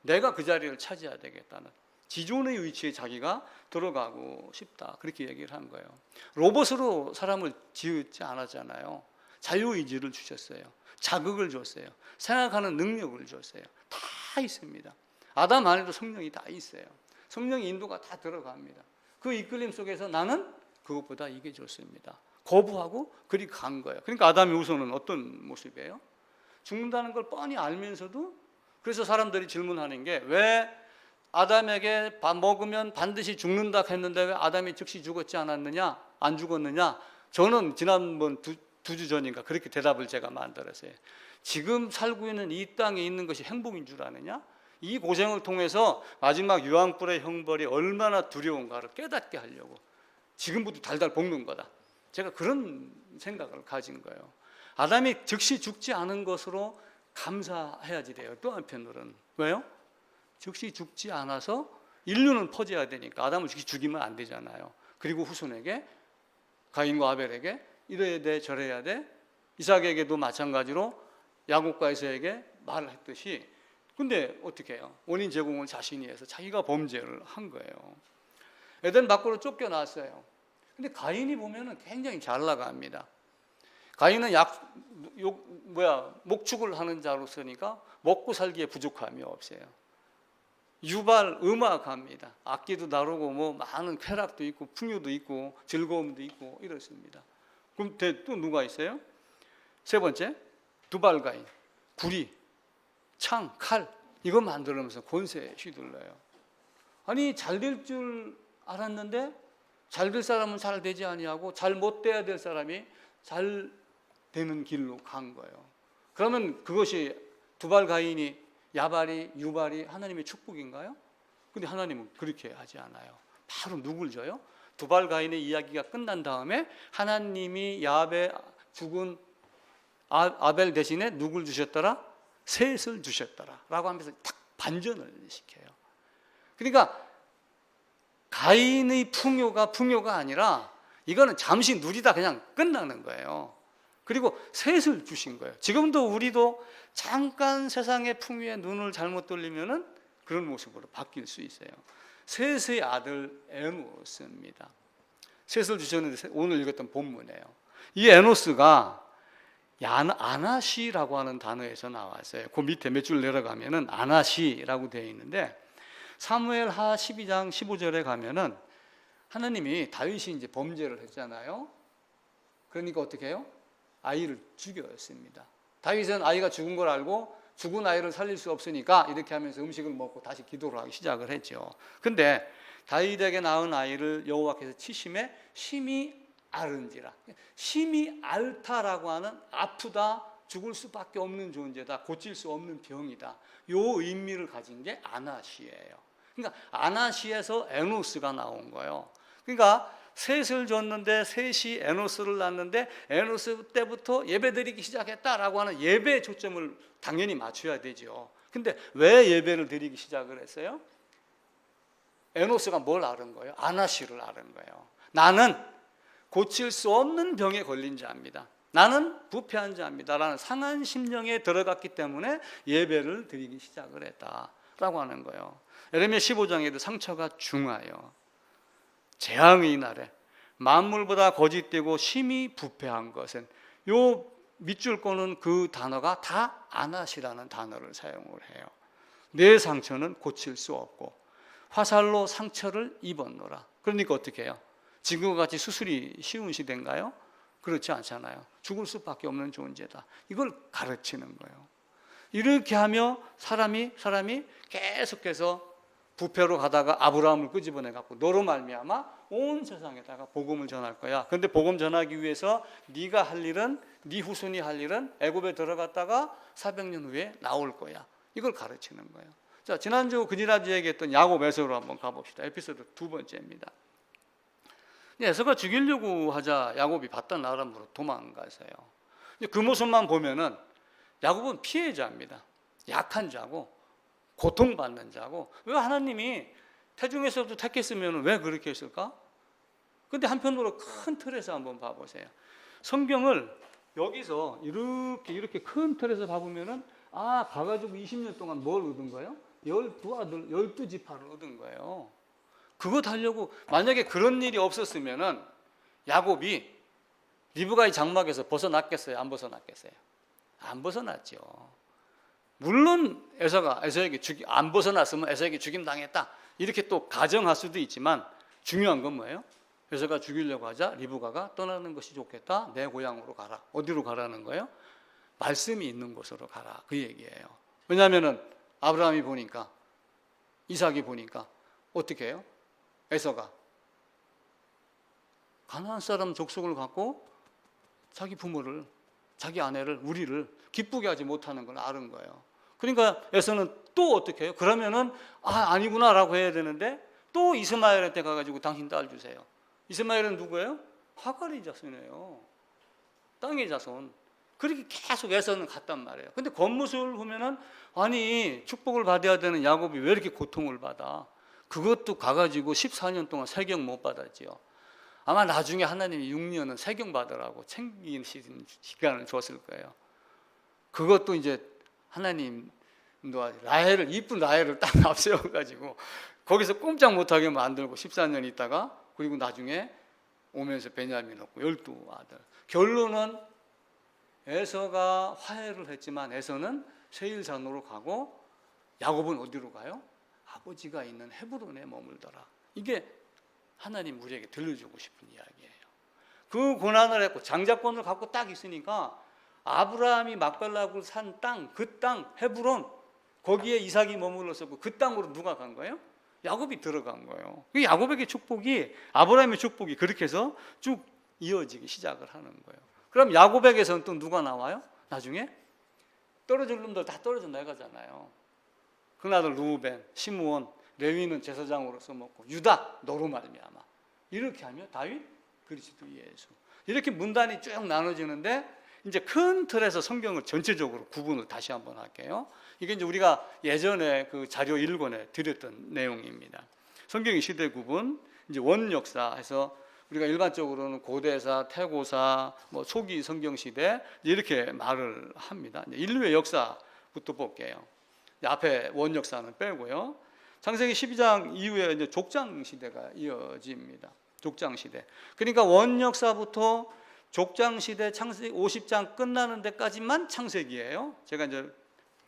내가 그 자리를 차지해야 되겠다는 지존의 위치에 자기가 들어가고 싶다 그렇게 얘기를 한 거예요. 로봇으로 사람을 지었지 않았잖아요. 자유의지를 주셨어요. 자극을 줬어요. 생각하는 능력을 줬어요. 다 있습니다. 아담 안에도 성령이 다 있어요. 성령의 인도가 다 들어갑니다. 그 이끌림 속에서 나는 그것보다 이게 좋습니다. 거부하고 그리 간 거예요. 그러니까 아담의 후손은 어떤 모습이에요? 죽는다는 걸 뻔히 알면서도 그래서 사람들이 질문하는 게 왜 아담에게 밥 먹으면 반드시 죽는다 했는데 왜 아담이 즉시 죽었지 않았느냐? 안 죽었느냐? 저는 지난번 두 주 전인가 그렇게 대답을 제가 만들었어요. 지금 살고 있는 이 땅에 있는 것이 행복인 줄 아느냐? 이 고생을 통해서 마지막 유황불의 형벌이 얼마나 두려운가를 깨닫게 하려고 지금부터 달달 볶는 거다. 제가 그런 생각을 가진 거예요. 아담이 즉시 죽지 않은 것으로 감사해야지 돼요. 또 한편으로는 왜요? 즉시 죽지 않아서 인류는 퍼져야 되니까 아담을 즉시 죽이면 안 되잖아요. 그리고 후손에게 가인과 아벨에게 이래야 돼 저래야 돼 이삭에게도 마찬가지로 야곱과 에서에게 말을 했듯이 근데 어떻게 해요? 원인 제공을 자신이 해서 자기가 범죄를 한 거예요. 에덴 밖으로 쫓겨났어요. 근데 가인이 보면은 굉장히 잘 나갑니다. 가인은 목축을 하는 자로서니까 먹고 살기에 부족함이 없어요. 유발 음악합니다. 악기도 다루고 뭐 많은 쾌락도 있고 풍요도 있고 즐거움도 있고 이렇습니다. 그럼 또 누가 있어요? 세 번째 두발 가인, 구리, 창, 칼 이거 만들면서 권세에 휘둘러요. 아니 잘 될 줄 알았는데 잘 될 사람은 잘 되지 아니하고 잘 못 돼야 될 사람이 잘 되는 길로 간 거예요. 그러면 그것이 두발 가인이 야발이 유발이 하나님의 축복인가요? 근데 하나님은 그렇게 하지 않아요. 바로 누굴 줘요? 두발 가인의 이야기가 끝난 다음에 하나님이 야베 죽은 아벨 대신에 누굴 주셨더라? 셋을 주셨더라 라고 하면서 딱 반전을 시켜요. 그러니까 가인의 풍요가 아니라 이거는 잠시 누리다 그냥 끝나는 거예요. 그리고 셋을 주신 거예요. 지금도 우리도 잠깐 세상의 풍요에 눈을 잘못 돌리면은 그런 모습으로 바뀔 수 있어요. 셋의 아들 에노스입니다. 셋을 주셨는데 오늘 읽었던 본문이에요. 이 에노스가 아나시라고 하는 단어에서 나왔어요. 그 밑에 몇 줄 내려가면은 아나시라고 되어 있는데 사무엘하 12장 15절에 가면은 하나님이 다윗이 이제 범죄를 했잖아요. 그러니까 어떻게 해요? 아이를 죽였습니다. 다윗은 아이가 죽은 걸 알고 죽은 아이를 살릴 수 없으니까 이렇게 하면서 음식을 먹고 다시 기도를 하기 시작을 했죠. 근데 다윗에게 낳은 아이를 여호와께서 치심에 심히 앓은지라. 심히 앓다라고 하는 아프다, 죽을 수밖에 없는 존재다, 고칠 수 없는 병이다. 요 의미를 가진 게 아나시예요. 그러니까 아나시에서 에노스가 나온 거예요. 그러니까 셋을 줬는데 셋이 에노스를 낳는데 에노스 때부터 예배드리기 시작했다라고 하는 예배에 초점을 당연히 맞춰야 되죠. 근데 왜 예배를 드리기 시작을 했어요? 에노스가 뭘 앓은 거예요? 아나시를 앓은 거예요. 나는 고칠 수 없는 병에 걸린 자입니다. 나는 부패한 자입니다. 라는 상한 심령에 들어갔기 때문에 예배를 드리기 시작을 했다라고 하는 거예요. 예레미야 15장에도 상처가 중하여 재앙의 날에 만물보다 거짓되고 심히 부패한 것은, 요 밑줄 거는 그 단어가 다 아나시라는 단어를 사용을 해요. 내 상처는 고칠 수 없고 화살로 상처를 입었노라. 그러니까 어떻게 해요? 지금과 같이 수술이 쉬운 시대인가요? 그렇지 않잖아요. 죽을 수밖에 없는 존재다. 이걸 가르치는 거예요. 이렇게 하며 사람이 계속해서 부패로 가다가 아브라함을 끄집어내 갖고 너로 말미암아 온 세상에다가 복음을 전할 거야. 그런데 복음 전하기 위해서 네가 할 일은, 네 후손이 할 일은 애굽에 들어갔다가 400년 후에 나올 거야. 이걸 가르치는 거예요. 자, 지난주 얘기했던 야곱 에서로 한번 가봅시다. 에피소드 2번째입니다. 에서가 죽이려고 하자 야곱이 바단 아람으로 도망가서요. 그 모습만 보면은 야곱은 피해자입니다. 약한 자고 고통받는 자고. 왜 하나님이 태중에서도 택했으면 왜 그렇게 했을까? 근데 한편으로 큰 틀에서 한번 봐보세요. 성경을 여기서 이렇게 큰 틀에서 봐보면은 가가지고 20년 동안 뭘 얻은 거예요? 12아들, 12지파를 얻은 거예요. 그거 하려고, 만약에 그런 일이 없었으면은 야곱이 리브가의 장막에서 벗어났겠어요? 안 벗어났겠어요? 안 벗어났죠. 물론 에서에게 안 벗어났으면 에서에게 죽임 당했다, 이렇게 또 가정할 수도 있지만 중요한 건 뭐예요? 에서가 죽이려고 하자 리브가가 떠나는 것이 좋겠다, 내 고향으로 가라. 어디로 가라는 거예요? 말씀이 있는 곳으로 가라, 그 얘기예요. 왜냐하면은 아브라함이 보니까, 이삭이 보니까 어떻게 해요? 에서가 가나안 사람 족속을 갖고 자기 부모를, 자기 아내를, 우리를 기쁘게 하지 못하는 걸 아는 거예요. 그러니까 에서는 또 어떻게 해요? 그러면은 아니구나라고 해야 되는데 또 이스마엘한테 가가지고 당신 딸 주세요. 이스마엘은 누구예요? 하갈의 자손이에요. 땅의 자손. 그렇게 계속 에서는 갔단 말이에요. 근데 겉모습을 보면은 축복을 받아야 되는 야곱이 왜 이렇게 고통을 받아? 그것도 가가지고 14년 동안 세경 못 받았지요. 아마 나중에 하나님이 6년은 세경 받으라고 챙기시는 시간을 줬을 거예요. 그것도 이제 하나님도 이쁜 라헬을 딱 앞세워가지고 거기서 꼼짝 못하게 만들고 14년 있다가, 그리고 나중에 오면서 베냐민 얻고 12아들. 결론은 에서가 화해를 했지만 에서는 세일산으로 가고 야곱은 어디로 가요? 아버지가 있는 헤브론에 머물더라. 이게 하나님 우리에게 들려주고 싶은 이야기예요. 그 고난을 했고 장자권을 갖고 딱 있으니까 아브라함이 막달라고 산 땅, 그 땅 헤브론, 거기에 이삭이 머물렀었고 그 땅으로 누가 간 거예요? 야곱이 들어간 거예요. 야곱에게 축복이, 아브라함의 축복이 그렇게 해서 쭉 이어지기 시작을 하는 거예요. 그럼 야곱에게서는 또 누가 나와요? 나중에 떨어질 놈들 다 떨어져 나가잖아요. 그 아들 루벤, 시므온, 레위는 제사장으로서 먹고 유다 너로 말미암아. 이렇게 하면 다윗, 그리스도 예수. 이렇게 문단이 쭉 나눠지는데, 이제 큰 틀에서 성경을 전체적으로 구분을 다시 한번 할게요. 이게 이제 우리가 예전에 그 자료 1권에 드렸던 내용입니다. 성경의 시대 구분, 이제 원역사해서 우리가 일반적으로는 고대사, 태고사, 초기 성경 시대 이렇게 말을 합니다. 인류의 역사부터 볼게요. 앞에 원역사는 빼고요. 창세기 12장 이후에 이제 족장 시대가 이어집니다. 족장 시대. 그러니까 원역사부터 족장 시대 창세기 50장 끝나는 데까지만 창세기예요. 제가 이제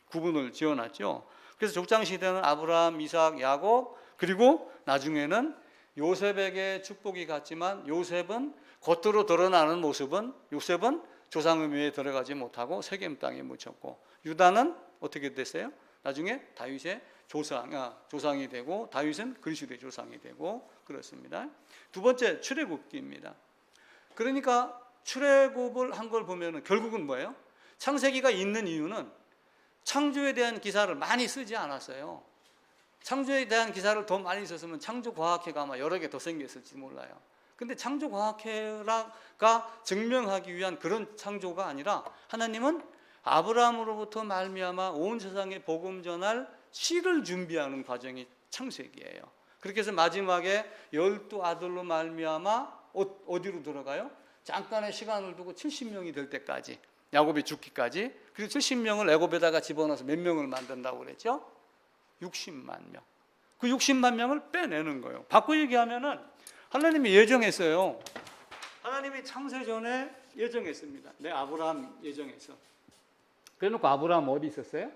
구분을 지어놨죠. 그래서 족장 시대는 아브라함, 이삭, 야곱, 그리고 나중에는 요셉에게 축복이 갔지만 요셉은 겉으로 드러나는 모습은 요셉은 조상의묘에 들어가지 못하고 세겜 땅에 묻혔고, 유다는 어떻게 됐어요? 나중에 다윗의 조상이 되고, 다윗은 그리스도의 조상이 되고 그렇습니다. 두 번째, 출애굽기입니다. 그러니까 출애굽을 한 걸 보면 결국은 뭐예요? 창세기가 있는 이유는 창조에 대한 기사를 많이 쓰지 않았어요. 창조에 대한 기사를 더 많이 썼으면 창조과학회가 아마 여러 개 더 생겼을지 몰라요. 근데 창조과학회가 증명하기 위한 그런 창조가 아니라, 하나님은 아브라함으로부터 말미암아 온 세상에 복음 전할 씨를 준비하는 과정이 창세기예요. 그렇게 해서 마지막에 12아들로 말미암아 어디로 들어가요? 잠깐의 시간을 두고 70명이 될 때까지, 야곱이 죽기까지. 그리고 70명을 애굽에다가 집어넣어서 몇 명을 만든다고 그랬죠? 60만 명. 그 60만 명을 빼내는 거예요. 바꿔 얘기하면은 하나님이 예정했어요. 하나님이 창세 전에 예정했습니다. 아브라함 예정했어. 그래놓고 아브라함 어디 있었어요?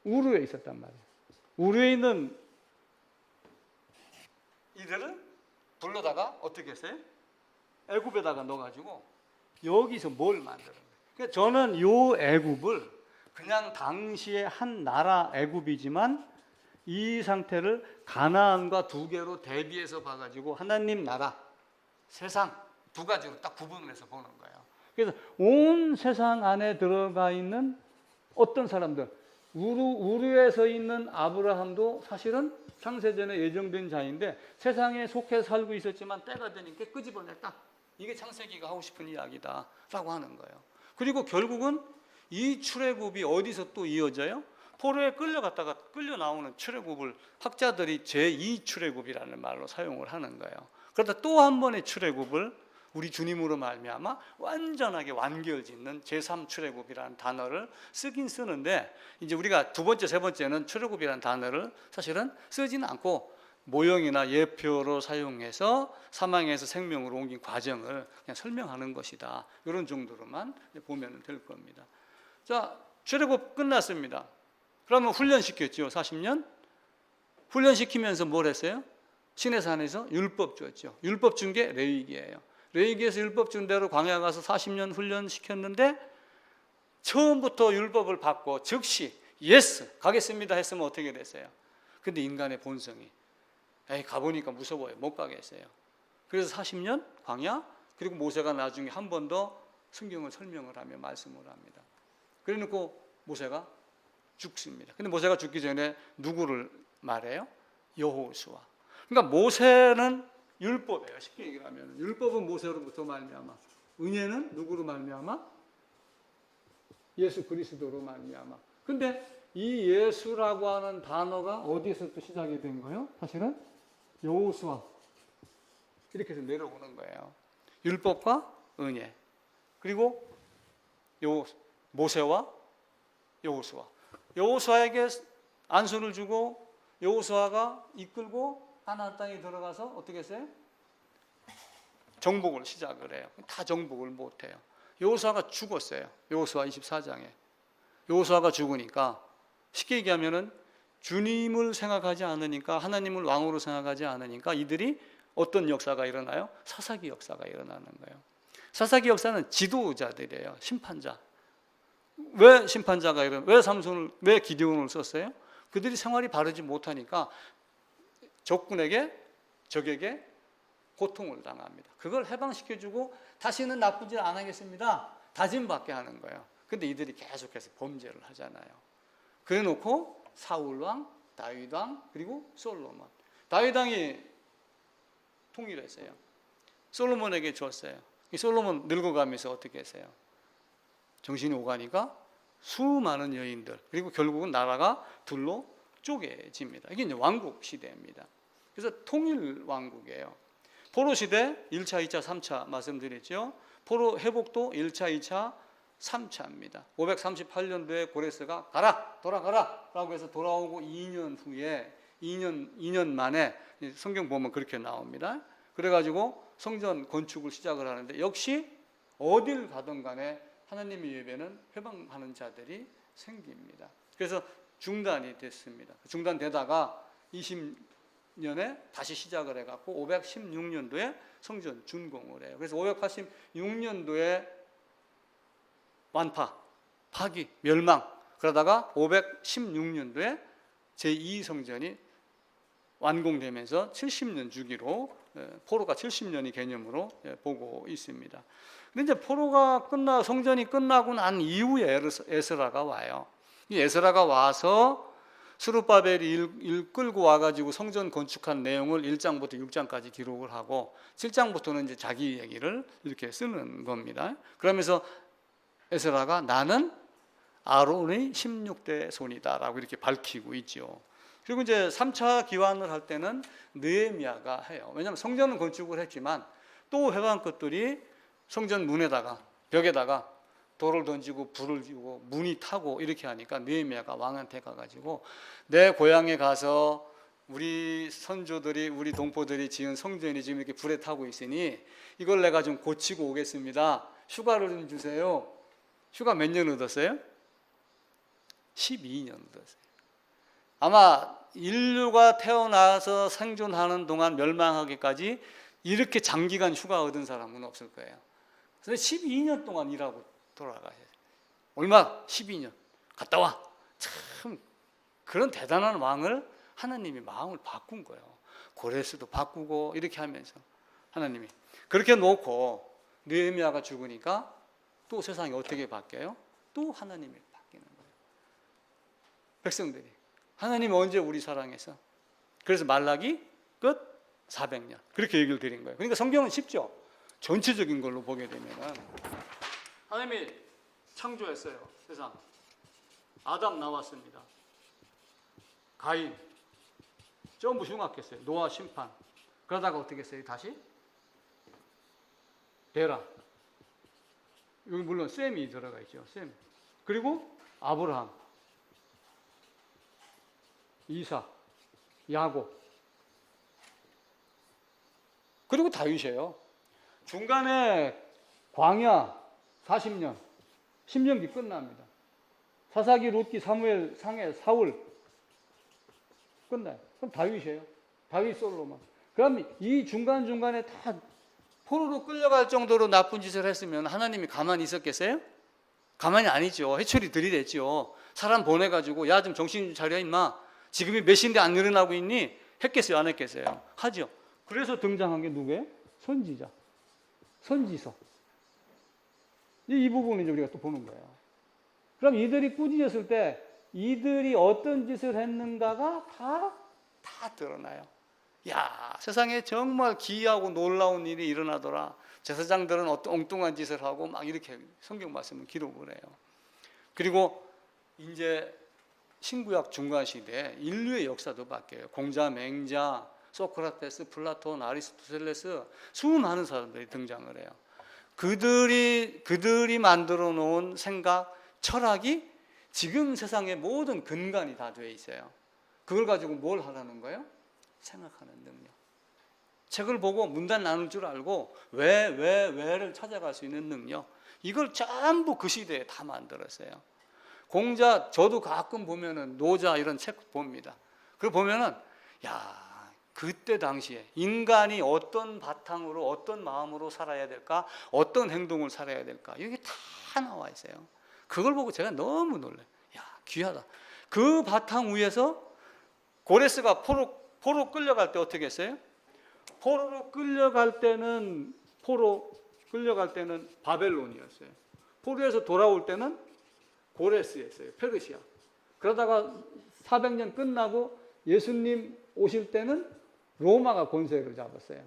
우르에 있었단 말이에요. 우르에 있는 이들을 불러다가 어떻게 했어요? 애굽에다가 넣어가지고 여기서 뭘 만드는 거예요. 그러니까 저는 요 애굽을 그냥 당시의 한 나라 애굽이지만 이 상태를 가나안과 두 개로 대비해서 봐가지고 하나님 나라, 세상 두 가지로 딱 구분을 해서 보는 거예요. 그래서 온 세상 안에 들어가 있는 어떤 사람들, 우르에서 있는 아브라함도 사실은 창세전에 예정된 자인데 세상에 속해 살고 있었지만 때가 되니까 끄집어냈다. 이게 창세기가 하고 싶은 이야기다 라고 하는 거예요. 그리고 결국은 이 출애굽이 어디서 또 이어져요? 포로에 끌려갔다가 끌려 나오는 출애굽을 학자들이 제2 출애굽이라는 말로 사용을 하는 거예요. 그러다 또 한 번의 출애굽을 우리 주님으로 말미암아 완전하게 완결짓는 제3 출애굽이라는 단어를 쓰긴 쓰는데, 이제 우리가 두 번째, 세 번째는 출애굽이라는 단어를 사실은 쓰지는 않고 모형이나 예표로 사용해서 사망에서 생명으로 옮긴 과정을 그냥 설명하는 것이다. 이런 정도로만 보면 될 겁니다. 자, 출애굽 끝났습니다. 그러면 훈련시켰죠. 40년. 훈련시키면서 뭘 했어요? 시내산에서 율법 줬죠. 율법 준 게 레위기예요. 레위기에서 율법 준 대로 광야 가서 40년 훈련시켰는데, 처음부터 율법을 받고 즉시 예스 가겠습니다 했으면 어떻게 됐어요? 근데 인간의 본성이 가보니까 무서워요. 못 가겠어요. 그래서 40년 광야, 그리고 모세가 나중에 한 번 더 성경을 설명을 하며 말씀을 합니다. 그래놓고 모세가 죽습니다. 근데 모세가 죽기 전에 누구를 말해요? 여호수아. 그러니까 모세는 율법이에요. 쉽게 얘기하면 율법은 모세로부터 말미암아, 은혜는 누구로 말미암아? 예수 그리스도로 말미암아. 근데 이 예수라고 하는 단어가 어디에서 또 시작이 된 거예요? 사실은 여호수아, 이렇게 해서 내려오는 거예요. 율법과 은혜, 그리고 모세와 여호수아. 여호수아에게 안수를 주고 여호수아가 이끌고 가나안 땅에 들어가서 어떻게 했어요? 정복을 시작을 해요. 다 정복을 못해요. 여호수아가 죽었어요. 여호수아 24장에 여호수아가 죽으니까, 쉽게 얘기하면은 주님을 생각하지 않으니까, 하나님을 왕으로 생각하지 않으니까 이들이 어떤 역사가 일어나요? 사사기 역사가 일어나는 거예요. 사사기 역사는 지도자들이에요. 심판자. 왜 심판자가 왜 기드온을 썼어요? 그들이 생활이 바르지 못하니까 적에게 고통을 당합니다. 그걸 해방시켜주고 다시는 나쁜 일 안 하겠습니다 다짐받게 하는 거예요. 근데 이들이 계속해서 범죄를 하잖아요. 그래 놓고 사울왕, 다윗왕, 그리고 솔로몬. 다윗왕이 통일했어요. 솔로몬에게 줬어요. 이 솔로몬 늙어가면서 어떻게 했어요? 정신이 오가니까 수많은 여인들, 그리고 결국은 나라가 둘로 쪼개집니다. 이게 이제 왕국 시대입니다. 그래서 통일 왕국이에요. 포로 시대 1차, 2차, 3차 말씀드렸죠. 포로 회복도 1차, 2차, 3차입니다. 538년도에 고레스가 돌아가라 라고 해서 돌아오고 2년 후에 2년 만에 성경 보면 그렇게 나옵니다. 그래가지고 성전 건축을 시작을 하는데, 역시 어딜 가든 간에 하나님의 예배는 회방하는 자들이 생깁니다. 그래서 중단이 됐습니다. 중단되다가 20년에 다시 시작을 해갖고 516년도에 성전 준공을 해요. 그래서 586년도에 완파, 파기, 멸망. 그러다가 516년도에 제2성전이 완공되면서 70년 주기로 포로가 70년이 개념으로 보고 있습니다. 근데 이제 포로가 성전이 끝나고 난 이후에 에스라가 와요. 이 에스라가 와서 스룹바벨이 끌고 와가지고 성전 건축한 내용을 1장부터 6장까지 기록을 하고 7장부터는 이제 자기 얘기를 이렇게 쓰는 겁니다. 그러면서 에스라가 나는 아론의 16대 손이다라고 이렇게 밝히고 있죠. 그리고 이제 3차 기환을 할 때는 느헤미야가 해요. 왜냐하면 성전은 건축을 했지만 또 회방 것들이 성전 문에다가 벽에다가 돌을 던지고 불을 지고 문이 타고 이렇게 하니까 느헤미야가 왕한테 가가지고 내 고향에 가서 우리 선조들이 우리 동포들이 지은 성전이 지금 이렇게 불에 타고 있으니 이걸 내가 좀 고치고 오겠습니다. 휴가를 좀 주세요. 휴가 몇 년 얻었어요? 12년 얻었어요. 아마 인류가 태어나서 생존하는 동안 멸망하기까지 이렇게 장기간 휴가 얻은 사람은 없을 거예요. 그래서 12년 동안 일하고 돌아가셔야 돼요. 얼마? 12년. 갔다 와. 참 그런 대단한 왕을 하나님이 마음을 바꾼 거예요. 고레스도 바꾸고 이렇게 하면서 하나님이 그렇게 놓고 느헤미야가 죽으니까 또 세상이 어떻게 바뀌어요? 또 하나님이 바뀌는 거예요. 백성들이 하나님이 언제 우리 사랑해서 그래서 말라기 끝 400년 그렇게 얘기를 드린 거예요. 그러니까 성경은 쉽죠. 전체적인 걸로 보게 되면은 하나님이 창조했어요. 세상 아담 나왔습니다. 가인 전부 흉악했어요. 노아 심판 그러다가 어떻게 했어요? 다시 데라 여기 물론 셈이 들어가 있죠. 셈 그리고 아브라함 이삭 야곱 그리고 다윗이에요. 중간에 광야 40년 신명기 끝납니다. 사사기 룻기 사무엘 상해 사울 끝나요. 그럼 다윗이에요. 다윗 솔로몬. 그럼 이 중간중간에 다 포로로 끌려갈 정도로 나쁜 짓을 했으면 하나님이 가만히 있었겠어요? 가만히 아니죠. 해초리 들이댔죠. 사람 보내가지고 야 좀 정신 좀 차려 임마. 지금이 몇 시인데 안 일어나고 있니? 했겠어요? 안 했겠어요? 하죠. 그래서 등장한 게 누구예요? 선지자. 선지서. 이 부분을 이제 우리가 또 보는 거예요. 그럼 이들이 꾸짖었을 때 이들이 어떤 짓을 했는가가 다 드러나요. 야, 세상에 정말 기이하고 놀라운 일이 일어나더라. 제사장들은 어떤 엉뚱한 짓을 하고 막 이렇게 성경 말씀을 기록을 해요. 그리고 이제 신구약 중간 시대에 인류의 역사도 바뀌어요. 공자, 맹자, 소크라테스, 플라톤, 아리스토텔레스 수많은 사람들이 등장을 해요. 그들이 만들어 놓은 생각, 철학이 지금 세상의 모든 근간이 다 돼 있어요. 그걸 가지고 뭘 하라는 거예요? 생각하는 능력. 책을 보고 문단 나눌 줄 알고 왜를 찾아갈 수 있는 능력. 이걸 전부 그 시대에 다 만들었어요. 공자, 저도 가끔 보면은 노자 이런 책 봅니다. 그걸 보면은 야, 그때 당시에 인간이 어떤 바탕으로 어떤 마음으로 살아야 될까, 어떤 행동을 살아야 될까, 이게 다 나와 있어요. 그걸 보고 제가 너무 놀라요. 야, 귀하다. 그 바탕 위에서 고레스가 포로 끌려갈 때 어떻게 했어요? 포로 끌려갈 때는 바벨론이었어요. 포로에서 돌아올 때는 고레스였어요. 페르시아. 그러다가 400년 끝나고 예수님 오실 때는 로마가 권세를 잡았어요.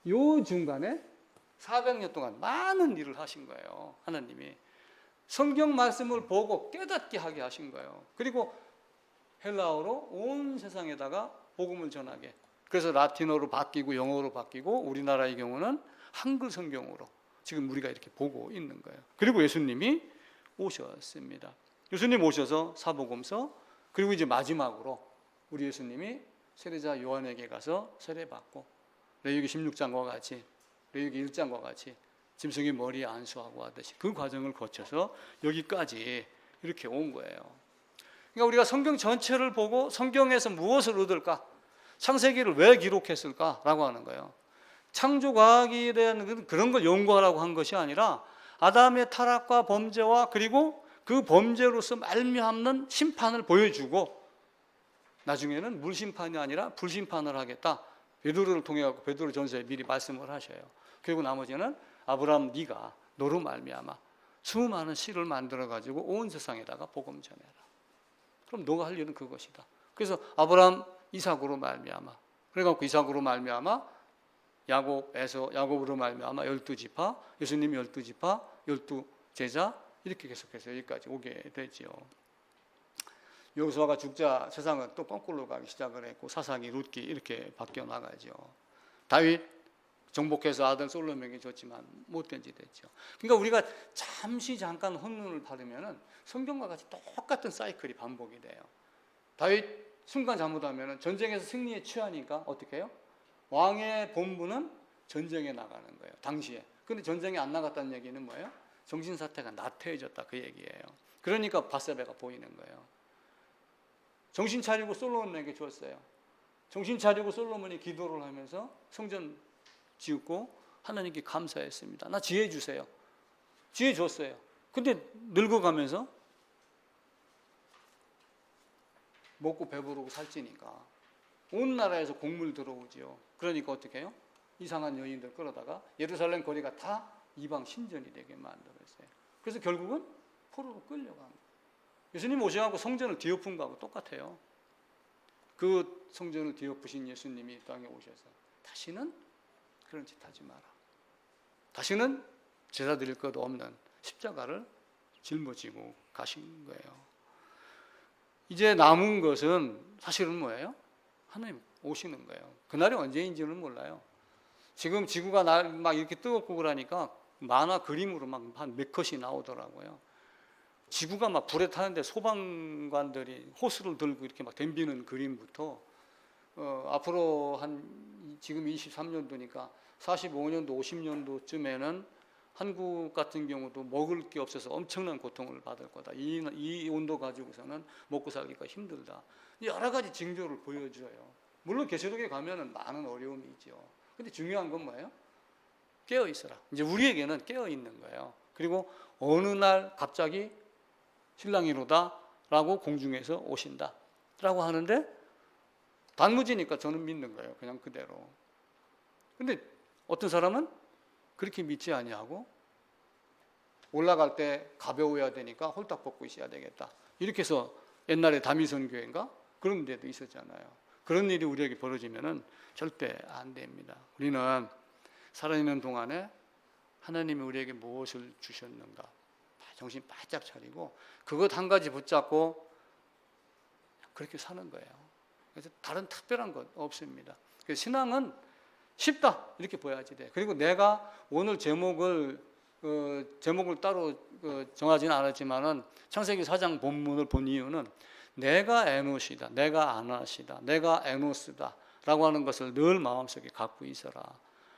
요 중간에 400년 동안 많은 일을 하신 거예요. 하나님이. 성경 말씀을 보고 깨닫게 하게 하신 거예요. 그리고 헬라어로 온 세상에다가 복음을 전하게. 그래서 라틴어로 바뀌고 영어로 바뀌고 우리나라의 경우는 한글 성경으로 지금 우리가 이렇게 보고 있는 거예요. 그리고 예수님이 오셨습니다. 예수님 오셔서 사복음서 그리고 이제 마지막으로 우리 예수님이 세례자 요한에게 가서 세례받고 레위기 16장과 같이 레위기 1장과 같이 짐승이 머리에 안수하고 하듯이 그 과정을 거쳐서 여기까지 이렇게 온 거예요. 그러니까 우리가 성경 전체를 보고 성경에서 무엇을 얻을까? 창세기를 왜 기록했을까라고 하는 거예요. 창조과학에 대한 그런 걸 연구하라고 한 것이 아니라 아담의 타락과 범죄와 그리고 그 범죄로서 말미암는 심판을 보여주고 나중에는 물심판이 아니라 불심판을 하겠다. 베드로를 통해 갖고 베드로 전서에 미리 말씀을 하셔요. 그리고 나머지는 아브라함 네가 너로 말미암아 수많은 씨를 만들어 가지고 온 세상에다가 복음 전해라. 그럼 너가 할 일은 그것이다. 그래서 아브라함 이삭으로 말미암아 그래 갖고 이삭으로 말미암아 야곱으로 말미암아 12지파, 예수님 12지파, 12제자 이렇게 계속해서 여기까지 오게 되지요. 여호수아가 죽자 세상은 또 거꾸로 가기 시작을 했고 사사기, 룻기 이렇게 바뀌어 나가죠. 다윗 정복해서 아들 솔로몬에게 줬지만 못된 짓 했죠. 그러니까 우리가 잠깐 혼돈을 받으면은 성경과 같이 똑같은 사이클이 반복이 돼요. 다윗 순간 잘못하면은 전쟁에서 승리에 취하니까 어떻게 해요? 왕의 본부는 전쟁에 나가는 거예요. 당시에. 근데 전쟁에 안 나갔다는 얘기는 뭐예요? 정신 사태가 나태해졌다 그 얘기예요. 그러니까 밧세바가 보이는 거예요. 정신 차리고 솔로몬에게 줬어요. 정신 차리고 솔로몬이 기도를 하면서 성전 지었고 하나님께 감사했습니다. 나 지혜 주세요. 지혜 줬어요. 근데 늙어가면서 먹고 배부르고 살찌니까 온 나라에서 곡물 들어오지요. 그러니까 어떻게 해요? 이상한 여인들 끌어다가 예루살렘 거리가 다 이방 신전이 되게 만들었어요. 그래서 결국은 포로로 끌려간 거예요. 예수님 오셔가지고 성전을 뒤엎은 거하고 똑같아요. 그 성전을 뒤엎으신 예수님이 이 땅에 오셔서 다시는 그런 짓 하지 마라. 다시는 제사 드릴 것 없는 십자가를 짊어지고 가신 거예요. 이제 남은 것은 사실은 뭐예요? 하나님 오시는 거예요. 그날이 언제인지는 몰라요. 지금 지구가 막 이렇게 뜨겁고 그러니까 만화 그림으로 막 한 몇 컷이 나오더라고요. 지구가 막 불에 타는데 소방관들이 호스를 들고 이렇게 막 덤비는 그림부터 앞으로 한 지금 23년도니까 45년도 50년도쯤에는 한국 같은 경우도 먹을 게 없어서 엄청난 고통을 받을 거다. 이 온도 가지고서는 먹고 살기가 힘들다. 여러 가지 징조를 보여줘요. 물론 계시록에 가면은 많은 어려움이 있죠. 근데 중요한 건 뭐예요? 깨어 있어라. 이제 우리에게는 깨어 있는 거예요. 그리고 어느 날 갑자기 신랑이로다라고 공중에서 오신다라고 하는데 단무지니까 저는 믿는 거예요. 그냥 그대로. 근데 어떤 사람은 그렇게 믿지 아니하고 올라갈 때 가벼워야 되니까 홀딱 벗고 있어야 되겠다. 이렇게 해서 옛날에 다미선 교회인가 그런 데도 있었잖아요. 그런 일이 우리에게 벌어지면은 절대 안 됩니다. 우리는 살아있는 동안에 하나님이 우리에게 무엇을 주셨는가 정신 바짝 차리고 그것 한 가지 붙잡고 그렇게 사는 거예요. 그래서 다른 특별한 것 없습니다. 그래서 신앙은 쉽다 이렇게 보여야지 돼. 그리고 내가 오늘 제목을 따로 정하지는 않았지만은 창세기 4장 본문을 본 이유는 내가 에노시다, 내가 아나시다, 내가 에노스다라고 하는 것을 늘 마음속에 갖고 있어라.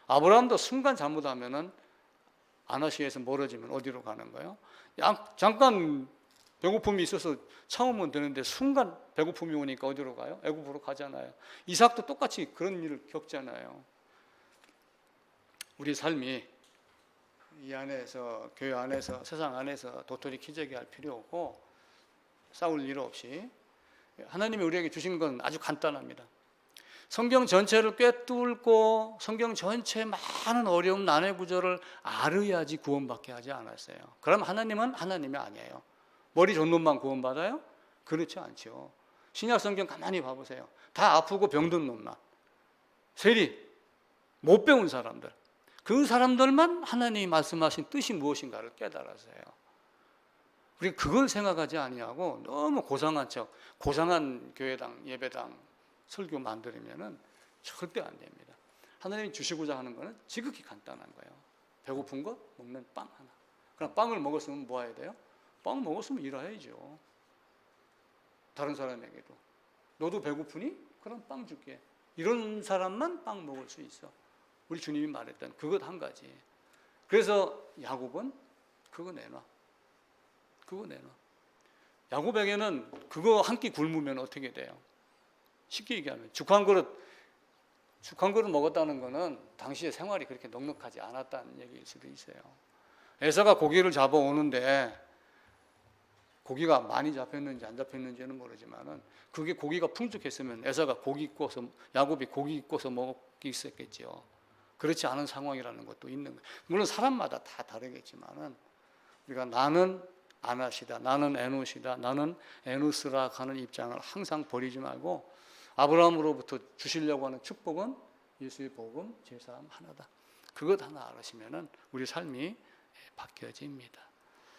아브라함도 순간 잘못하면은 아나시에서 멀어지면 어디로 가는 거예요? 잠깐 배고픔이 있어서 참으면 되는데 순간 배고픔이 오니까 어디로 가요? 애굽으로 가잖아요. 이삭도 똑같이 그런 일을 겪잖아요. 우리 삶이 이 안에서 교회 안에서 세상 안에서 도토리 키재기 할 필요 없고 싸울 일 없이 하나님이 우리에게 주신 건 아주 간단합니다. 성경 전체를 꿰뚫고 성경 전체의 많은 어려움 난해 구절을 알아야지 구원받게 하지 않았어요. 그럼 하나님은 하나님이 아니에요. 머리 좋은 놈만 구원받아요? 그렇지 않죠. 신약 성경 가만히 봐보세요. 다 아프고 병든 놈만, 세리, 못 배운 사람들, 그 사람들만 하나님이 말씀하신 뜻이 무엇인가를 깨달았어요. 우리가 그걸 생각하지 아니하고 너무 고상한 척, 고상한 교회당, 예배당, 설교 만들면은 절대 안 됩니다. 하나님이 주시고자 하는 것은 지극히 간단한 거예요. 배고픈 것 먹는 빵 하나. 그럼 빵을 먹었으면 뭐 해야 돼요? 빵 먹었으면 일해야죠. 다른 사람에게도 너도 배고프니? 그럼 빵 줄게. 이런 사람만 빵 먹을 수 있어. 우리 주님이 말했던 그것 한 가지. 그래서 야곱은 그거 내놔. 그거 내놔. 야곱에게는 그거 한 끼 굶으면 어떻게 돼요? 쉽게 얘기하면 죽 한 그릇 먹었다는 거는 당시의 생활이 그렇게 넉넉하지 않았다는 얘기일 수도 있어요. 에서가 고기를 잡아오는데 고기가 많이 잡혔는지 안 잡혔는지는 모르지만은 그게 고기가 풍족했으면 에서가 고기 구워서 야곱이 고기 구워서 먹기 있었겠죠. 그렇지 않은 상황이라는 것도 있는 거예요. 물론 사람마다 다 다르겠지만은 우리가 나는 아낫이다, 나는 에노시다, 나는 에누스라 하는 입장을 항상 버리지 말고 아브라함으로부터 주시려고 하는 축복은 예수의 복음, 제 사람 하나다. 그것 하나 알으시면은 우리 삶이 바뀌어집니다.